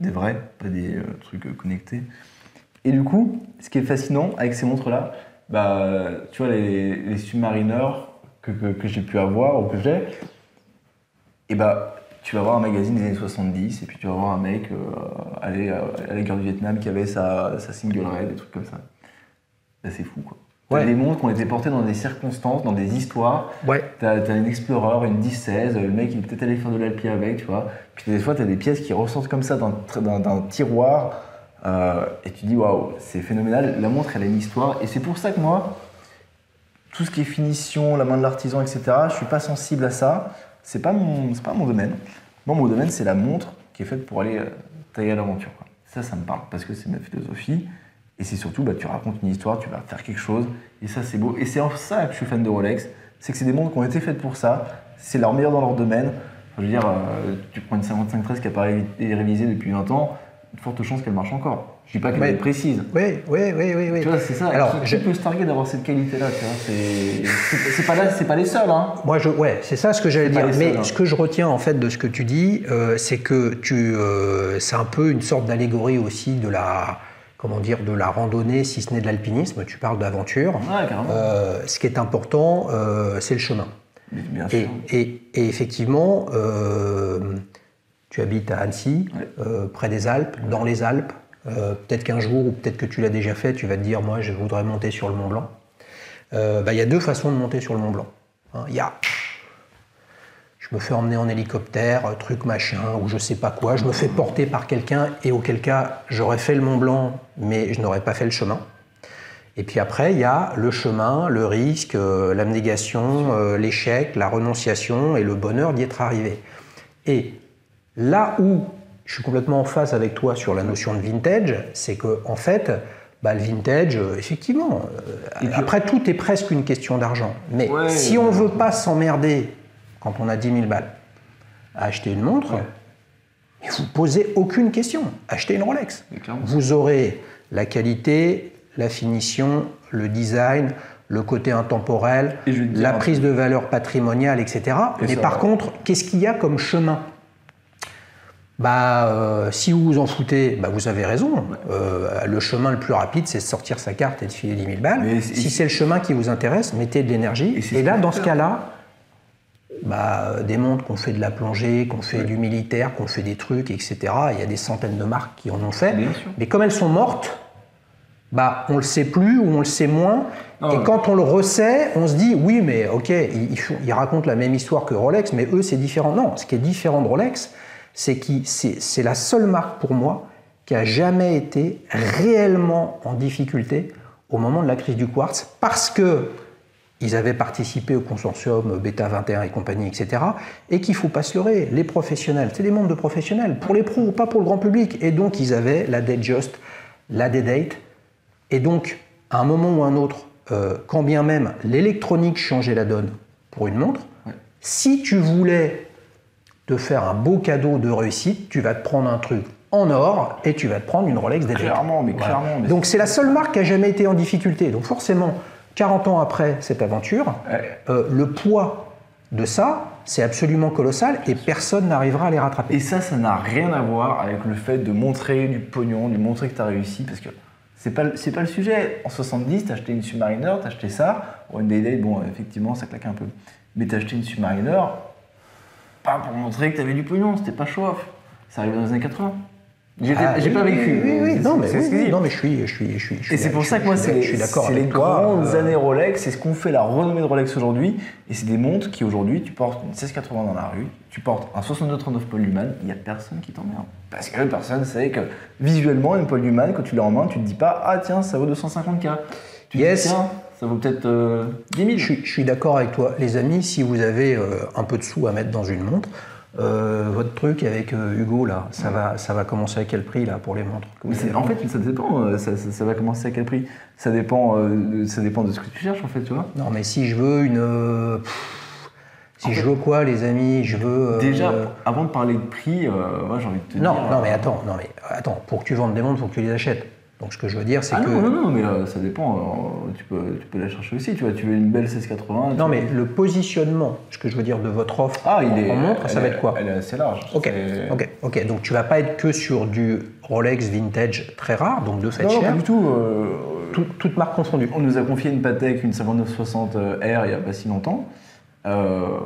Des vrais, pas des trucs connectés. Et du coup, ce qui est fascinant avec ces montres-là, tu vois, les Submariner que j'ai pu avoir ou que j'ai, et tu vas voir un magazine des années 70 et puis tu vas voir un mec à la guerre du Vietnam qui avait sa single raid, des trucs comme ça. Là, c'est fou, quoi. T'as des montres qui ont été portées dans des circonstances, dans des histoires. Ouais. T'as une Explorer, une 10-16, le mec il est peut-être allé faire de l'Alpi avec, tu vois. Puis des fois, t'as des pièces qui ressortent comme ça d'un tiroir et tu dis waouh, c'est phénoménal. La montre, elle a une histoire et c'est pour ça que moi, tout ce qui est finition, la main de l'artisan, etc., je suis pas sensible à ça. C'est pas mon domaine. Moi, mon domaine, c'est la montre qui est faite pour aller tailler à l'aventure. Ça me parle parce que c'est ma philosophie. Et c'est surtout, tu racontes une histoire, tu vas faire quelque chose. Et ça, c'est beau. Et c'est en ça que je suis fan de Rolex. C'est que c'est des montres qui ont été faites pour ça. C'est leur meilleur dans leur domaine. Je veux dire, tu prends une 5513 qui n'a pas été révisée depuis 20 ans, de fortes chances qu'elle marche encore. Je dis pas qu'elle est précise. Oui. Tu vois, c'est ça. Alors, qui peut se targuer d'avoir cette qualité-là, tu vois, c'est pas les seuls, hein. Moi, c'est ça ce que j'allais dire. Mais ce que je retiens en fait de ce que tu dis, c'est que c'est un peu une sorte d'allégorie aussi de la randonnée, si ce n'est de l'alpinisme. Tu parles d'aventure. Ouais, carrément. Ce qui est important, c'est le chemin. Bien sûr. Et effectivement, tu habites à Annecy, près des Alpes, dans les Alpes. Peut-être qu'un jour, ou peut-être que tu l'as déjà fait, tu vas te dire, moi, je voudrais monter sur le Mont Blanc. Y a deux façons de monter sur le Mont Blanc. Je me fais emmener en hélicoptère, truc machin, ou je sais pas quoi. Je me fais porter par quelqu'un, et auquel cas, j'aurais fait le Mont Blanc, mais je n'aurais pas fait le chemin. Et puis après, il y a le chemin, le risque, l'abnégation, l'échec, la renonciation et le bonheur d'y être arrivé. Et là où je suis complètement en phase avec toi sur la notion de vintage, c'est que en fait, le vintage, effectivement, après tout est presque une question d'argent. Mais si on ne veut pas s'emmerder quand on a 10 000 balles à acheter une montre, il ne vous posez aucune question. Achetez une Rolex. Vous aurez la qualité, la finition, le design, le côté intemporel, la prise de valeur patrimoniale, etc. Mais par contre, qu'est-ce qu'il y a comme chemin ? Si vous vous en foutez, vous avez raison. Le chemin le plus rapide, c'est de sortir sa carte et de filer 10 000 balles. Si c'est le chemin qui vous intéresse, mettez de l'énergie. Et là, dans ce cas-là, des montres qu'on fait de la plongée, qu'on fait du militaire, qu'on fait des trucs, etc. Il y a des centaines de marques qui en ont fait. Mais comme elles sont mortes, on le sait plus ou on le sait moins. Et quand on le ressait, on se dit oui, mais ok, ils racontent la même histoire que Rolex, mais eux c'est différent. Non, ce qui est différent de Rolex, c'est la seule marque pour moi qui a jamais été réellement en difficulté au moment de la crise du quartz, parce que ils avaient participé au consortium Beta 21 et compagnie, etc. Et qu'il ne faut pas se leurrer, les professionnels, c'est des montres de professionnels, pour les pros, pas pour le grand public. Et donc ils avaient la Datejust, la Day-Date. Et donc, à un moment ou un autre, quand bien même l'électronique changeait la donne pour une montre, si tu voulais te faire un beau cadeau de réussite, tu vas te prendre un truc en or et tu vas te prendre une Rolex Day-Date. Clairement. Donc c'est la seule marque qui n'a jamais été en difficulté. Donc forcément, 40 ans après cette aventure, le poids de ça, c'est absolument colossal et personne n'arrivera à les rattraper. Et ça n'a rien à voir avec le fait de montrer du pognon, de montrer que tu as réussi, parce que c'est pas le sujet. En 70, t'as acheté une Submariner, t'as acheté ça. Une Day-Date, effectivement, ça claquait un peu. Mais t'as acheté une Submariner, pas pour montrer que t'avais du pognon, c'était pas show-off. Ça arrivait dans les années 80. J'ai pas vécu. Non, mais je suis. Et c'est pour ça que moi, c'est les grandes années Rolex, c'est ce qu'on fait la renommée de Rolex aujourd'hui. Et c'est des montres qui aujourd'hui, tu portes une 1680 dans la rue, tu portes un 6239 Paul Newman, il n'y a personne qui t'emmerde. Parce que personne sait que visuellement, une Paul Newman, quand tu l'as en main, tu te dis pas, ah tiens, ça vaut 250K. Tu te dis, tiens, ça vaut peut-être 10 000. Je suis d'accord avec toi. Les amis, si vous avez un peu de sous à mettre dans une montre, votre truc avec Hugo là, ça va commencer à quel prix là pour les montres? En fait, ça dépend. Ça va commencer à quel prix? Ça dépend de ce que tu cherches en fait, tu vois. Non, mais si je veux une Je veux quoi, les amis? Je veux. Déjà, avant de parler de prix, moi j'ai envie de te dire. Non, mais attends. Pour que tu vendes des montres, il faut que tu les achètes. Donc ce que je veux dire, c'est que. Non, mais ça dépend. Tu peux la chercher aussi. Tu vois, tu veux une belle 1680. Non, mais le positionnement, ce que je veux dire de votre offre en montre, ça va être quoi? Elle est assez large. Ok. Donc tu vas pas être que sur du Rolex vintage très rare, donc de cette chair. Non, pas du tout. Toute marque confondue. On nous a confié une Patek, une 5960 R il n'y a pas si longtemps. C'est un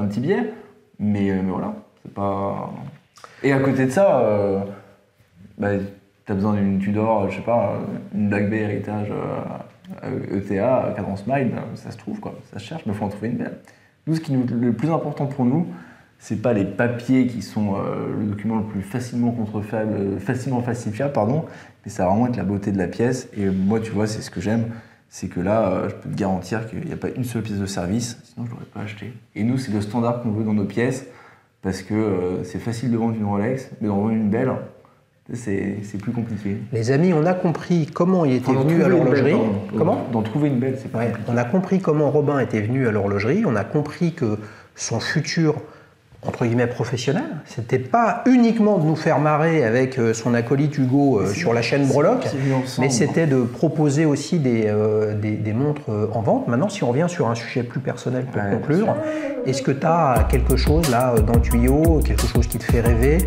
petit biais, mais voilà, c'est pas. Et à côté de ça, t'as besoin d'une Tudor, je sais pas, une Black Bay héritage ETA, cadran Smile, ça se trouve quoi, ça se cherche, mais il faut en trouver une belle. Nous, le plus important pour nous, c'est pas les papiers qui sont le document le plus facilement falsifiable, mais ça va vraiment être la beauté de la pièce. Et moi, tu vois, c'est ce que j'aime. C'est que là, je peux te garantir qu'il n'y a pas une seule pièce de service, sinon je ne l'aurais pas acheté. Et nous, c'est le standard qu'on veut dans nos pièces, parce que c'est facile de vendre une Rolex, mais d'en vendre une belle, c'est plus compliqué. Les amis, on a compris comment il était venu à l'horlogerie. Comment ? D'en trouver une belle, c'est pas compliqué. On a compris comment Robin était venu à l'horlogerie, on a compris que son futur, entre guillemets, professionnel, c'était pas uniquement de nous faire marrer avec son acolyte Hugo sur la chaîne Breloque, mais c'était de proposer aussi des montres en vente. Maintenant, si on revient sur un sujet plus personnel pour conclure, est-ce que tu as quelque chose là dans le tuyau, quelque chose qui te fait rêver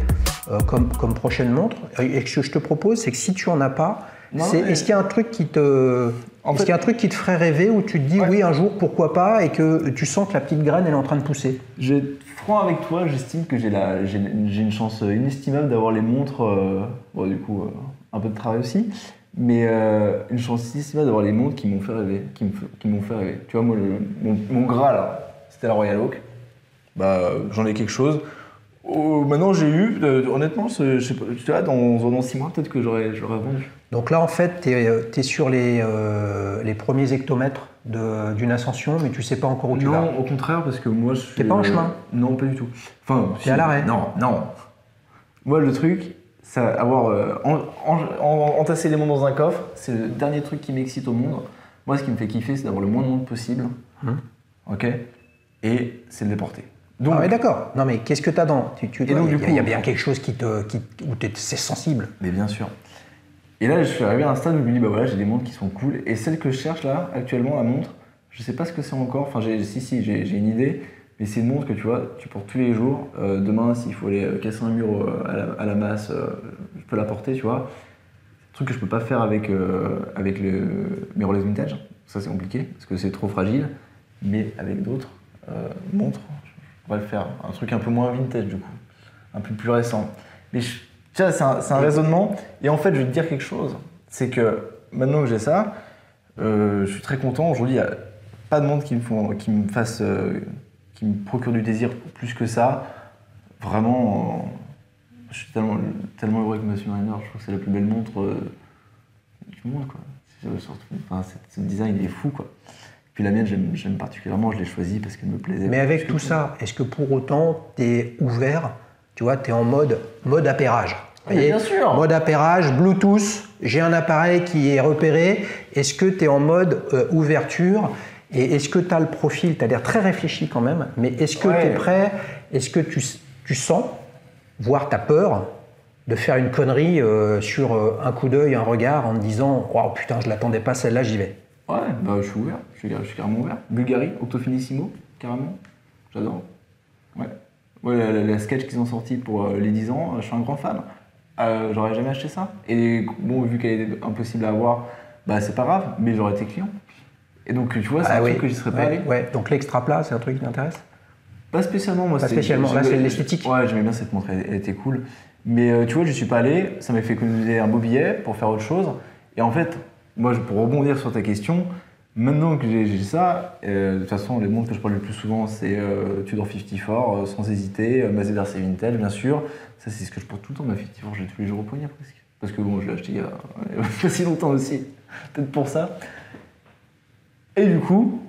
comme prochaine montre? Et ce que je te propose, c'est que si tu en as pas, est-ce qu'il y a un truc qui te... Est-ce qu'il y a un truc qui te ferait rêver où tu te dis oui un jour pourquoi pas et que tu sens que la petite graine elle est en train de pousser? Je vais être franc avec toi, j'estime que j'ai une chance inestimable d'avoir les montres, un peu de travail aussi, mais une chance inestimable d'avoir les montres qui m'ont fait rêver, qui m'ont fait rêver. Tu vois, moi mon Graal là, c'était la Royal Oak, j'en ai quelque chose. Maintenant j'ai eu, honnêtement, je sais pas, tu vois, dans 6 mois peut-être que j'aurais vendu. Donc là en fait tu es sur les premiers hectomètres d'une ascension, mais tu sais pas encore où tu vas. Non, au contraire, parce que moi je suis... T'es pas en chemin? Non, pas du tout. Enfin, t'es à l'arrêt? Non. Moi le truc, c'est avoir entassé les montres dans un coffre, c'est le dernier truc qui m'excite au monde. Moi ce qui me fait kiffer, c'est d'avoir le moins de montres possible. Ok. Et c'est de les porter. Donc, d'accord. Non mais qu'est-ce que tu as dans... Il y a bien quelque chose où c'est sensible. Mais bien sûr. Et là, je suis arrivé à un stade où je me dis, j'ai des montres qui sont cool. Et celle que je cherche là, actuellement, la montre, je sais pas ce que c'est encore. Enfin, j'ai une idée. Mais c'est une montre que tu vois, tu portes tous les jours. Demain, s'il faut aller casser un mur à la masse, je peux la porter, tu vois. Un truc que je peux pas faire avec mes Rolex Vintage. Ça, c'est compliqué, parce que c'est trop fragile. Mais avec d'autres montres, on va le faire. Un truc un peu moins vintage du coup, un peu plus récent. Mais tu vois, c'est un raisonnement. Et en fait, je vais te dire quelque chose. C'est que maintenant que j'ai ça, je suis très content. Aujourd'hui, il n'y a pas de montre qui me procure du désir plus que ça. Vraiment, je suis tellement heureux avec Monsieur Mariner. Je trouve que c'est la plus belle montre du monde, quoi. Ce design, il est fou, quoi. Puis la mienne, j'aime particulièrement, je l'ai choisie parce qu'elle me plaisait. Mais avec tout ça, est-ce que pour autant, tu es ouvert? Tu vois, tu es en mode appairage. Bien sûr. Mode appairage, Bluetooth, j'ai un appareil qui est repéré. Est-ce que tu es en mode ouverture? Et est-ce que tu as le profil? Tu as l'air très réfléchi quand même, mais est-ce que tu es prêt? Est-ce que tu sens, voire tu as peur de faire une connerie sur un coup d'œil, un regard, en te disant « Oh putain, je l'attendais pas, celle-là, j'y vais ». Ouais, je suis ouvert, je suis carrément ouvert. Bulgari, Octofinissimo, carrément, j'adore. Ouais, la sketch qu'ils ont sorti pour les 10 ans, je suis un grand fan. J'aurais jamais acheté ça. Et bon, vu qu'elle est impossible à avoir, c'est pas grave, mais j'aurais été client. Et donc, tu vois, c'est un truc que j'y serais pas allé. Ouais, donc l'extra plat, c'est un truc qui t'intéresse? Pas spécialement, moi. Pas spécialement, là c'est l'esthétique. Ouais, j'aimais bien cette montre, elle était cool. Mais tu vois, je suis pas allé, ça m'a fait économiser un beau billet pour faire autre chose. Et en fait, moi, pour rebondir sur ta question, maintenant que j'ai ça, de toute façon, les montres que je parle le plus souvent, c'est Tudor 54, sans hésiter, Mazeda RC Vintage, bien sûr. Ça, c'est ce que je porte tout le temps, ma 54, j'ai tous les jours au poignet presque. Parce que bon, je l'ai acheté il y a pas si longtemps aussi, peut-être pour ça. Et du coup,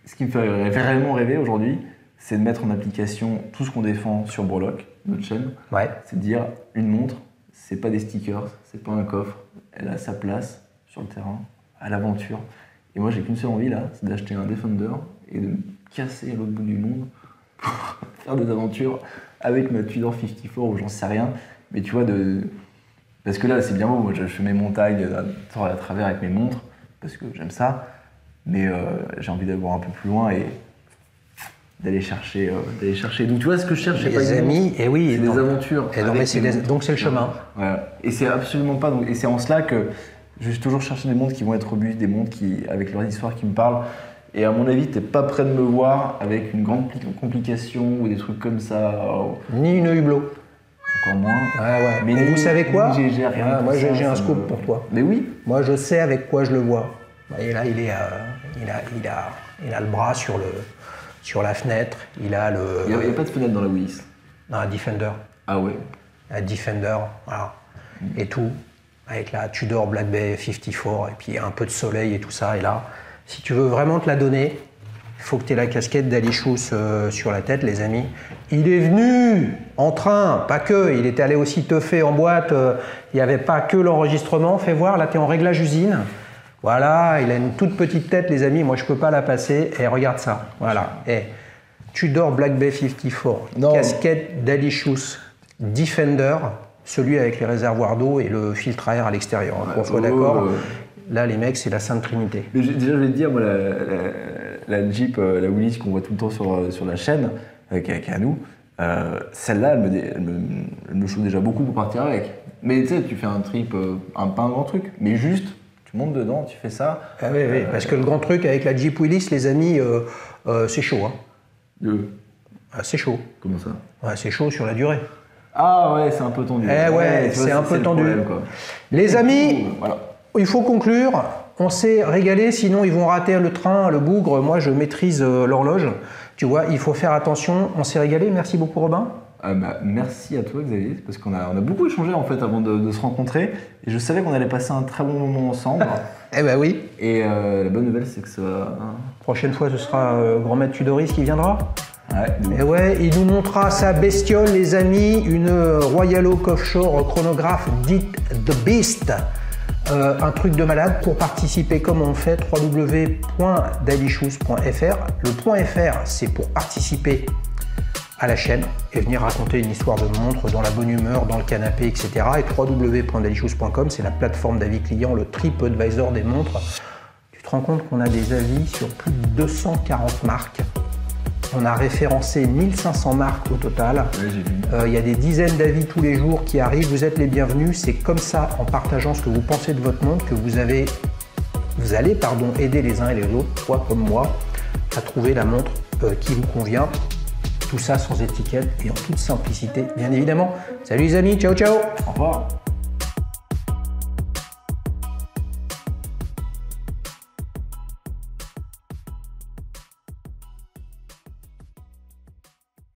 ce qui me fait réellement rêver aujourd'hui, c'est de mettre en application tout ce qu'on défend sur Breloque, notre chaîne. Ouais. C'est de dire, une montre, c'est pas des stickers, c'est pas un coffre, elle a sa place sur le terrain, à l'aventure. Et moi, j'ai qu'une seule envie là, c'est d'acheter un Defender et de casser l'autre bout du monde pour faire des aventures avec ma Tudor 54 ou j'en sais rien. Mais tu vois, parce que là, c'est bien beau, moi je fais mes montagnes à travers avec mes montres, parce que j'aime ça. Mais j'ai envie d'aller voir un peu plus loin et d'aller chercher. Donc tu vois, ce que je cherche, c'est pas des amis, et oui, c'est des aventures. Et non, mais donc c'est le chemin. Ouais. Et c'est absolument pas. Et c'est en cela que je vais toujours chercher des montres qui vont être robustes, des montres avec leur histoire qui me parlent. Et à mon avis, t'es pas prêt de me voir avec une grande complication ou des trucs comme ça. Ni une Hublot. Encore moins. Ouais. Mais vous savez quoi? Moi, j'ai un scoop pour toi. Mais oui. Moi, je sais avec quoi je le vois. Et là, il a le bras sur la fenêtre. Il a le. Il n'y a pas de fenêtre dans la Willis. Non, un Defender. Ah ouais. Un Defender, voilà. Et tout. Avec la Tudor Black Bay 54, et puis un peu de soleil et tout ça. Et là, si tu veux vraiment te la donner, il faut que tu aies la casquette d'Ali Schous sur la tête, les amis. Il est venu en train, pas que, il était allé aussi teuffer en boîte. Il n'y avait pas que l'enregistrement. Fais voir, là, tu es en réglage usine. Voilà, il a une toute petite tête, les amis. Moi, je ne peux pas la passer. Et regarde ça. Voilà. Et Tudor Black Bay 54, casquette d'Ali Schous, Defender. Celui avec les réservoirs d'eau et le filtre à air à l'extérieur. Qu'on soit d'accord. Là, les mecs, c'est la Sainte Trinité. Mais déjà, je vais te dire, moi, la Jeep, la Willys qu'on voit tout le temps sur la chaîne, qui est à nous, celle-là, elle me chauffe déjà beaucoup pour partir avec. Mais tu sais, tu fais un trip, pas un grand truc, mais juste, tu montes dedans, tu fais ça. Ah oui, parce que le grand truc avec la Jeep Willys, les amis, c'est chaud. Hein. C'est chaud. Comment ça? Ouais, c'est chaud sur la durée. Ah ouais, c'est un peu tendu. C'est un peu tendu. Problème, quoi. Les amis, voilà. Il faut conclure. On s'est régalé, sinon ils vont rater le train, le bougre. Moi, je maîtrise l'horloge. Tu vois, il faut faire attention. On s'est régalé. Merci beaucoup, Robin. Merci à toi, Xavier, parce qu'on a beaucoup échangé en fait avant de se rencontrer. Et je savais qu'on allait passer un très bon moment ensemble. Eh ben oui. Et la bonne nouvelle, c'est que ça va. Prochaine fois, ce sera Grand Maître Tudoris qui viendra. Ouais, et ouais, il nous montrera sa bestiole, les amis, une Royal Oak Offshore chronographe dite The Beast. Un truc de malade. Pour participer, comme on fait, www.dailychoose.fr. Le .fr, c'est pour participer à la chaîne et venir raconter une histoire de montre dans la bonne humeur, dans le canapé, etc. Et www.dailychoose.com, c'est la plateforme d'avis client, le TripAdvisor des montres. Tu te rends compte qu'on a des avis sur plus de 240 marques. On a référencé 1500 marques au total. Ouais, j'ai vu. Il y a des dizaines d'avis tous les jours qui arrivent. Vous êtes les bienvenus. C'est comme ça, en partageant ce que vous pensez de votre montre, que vous allez aider les uns et les autres, toi comme moi, à trouver la montre qui vous convient. Tout ça sans étiquette et en toute simplicité, bien évidemment. Salut les amis, ciao ciao. Au revoir.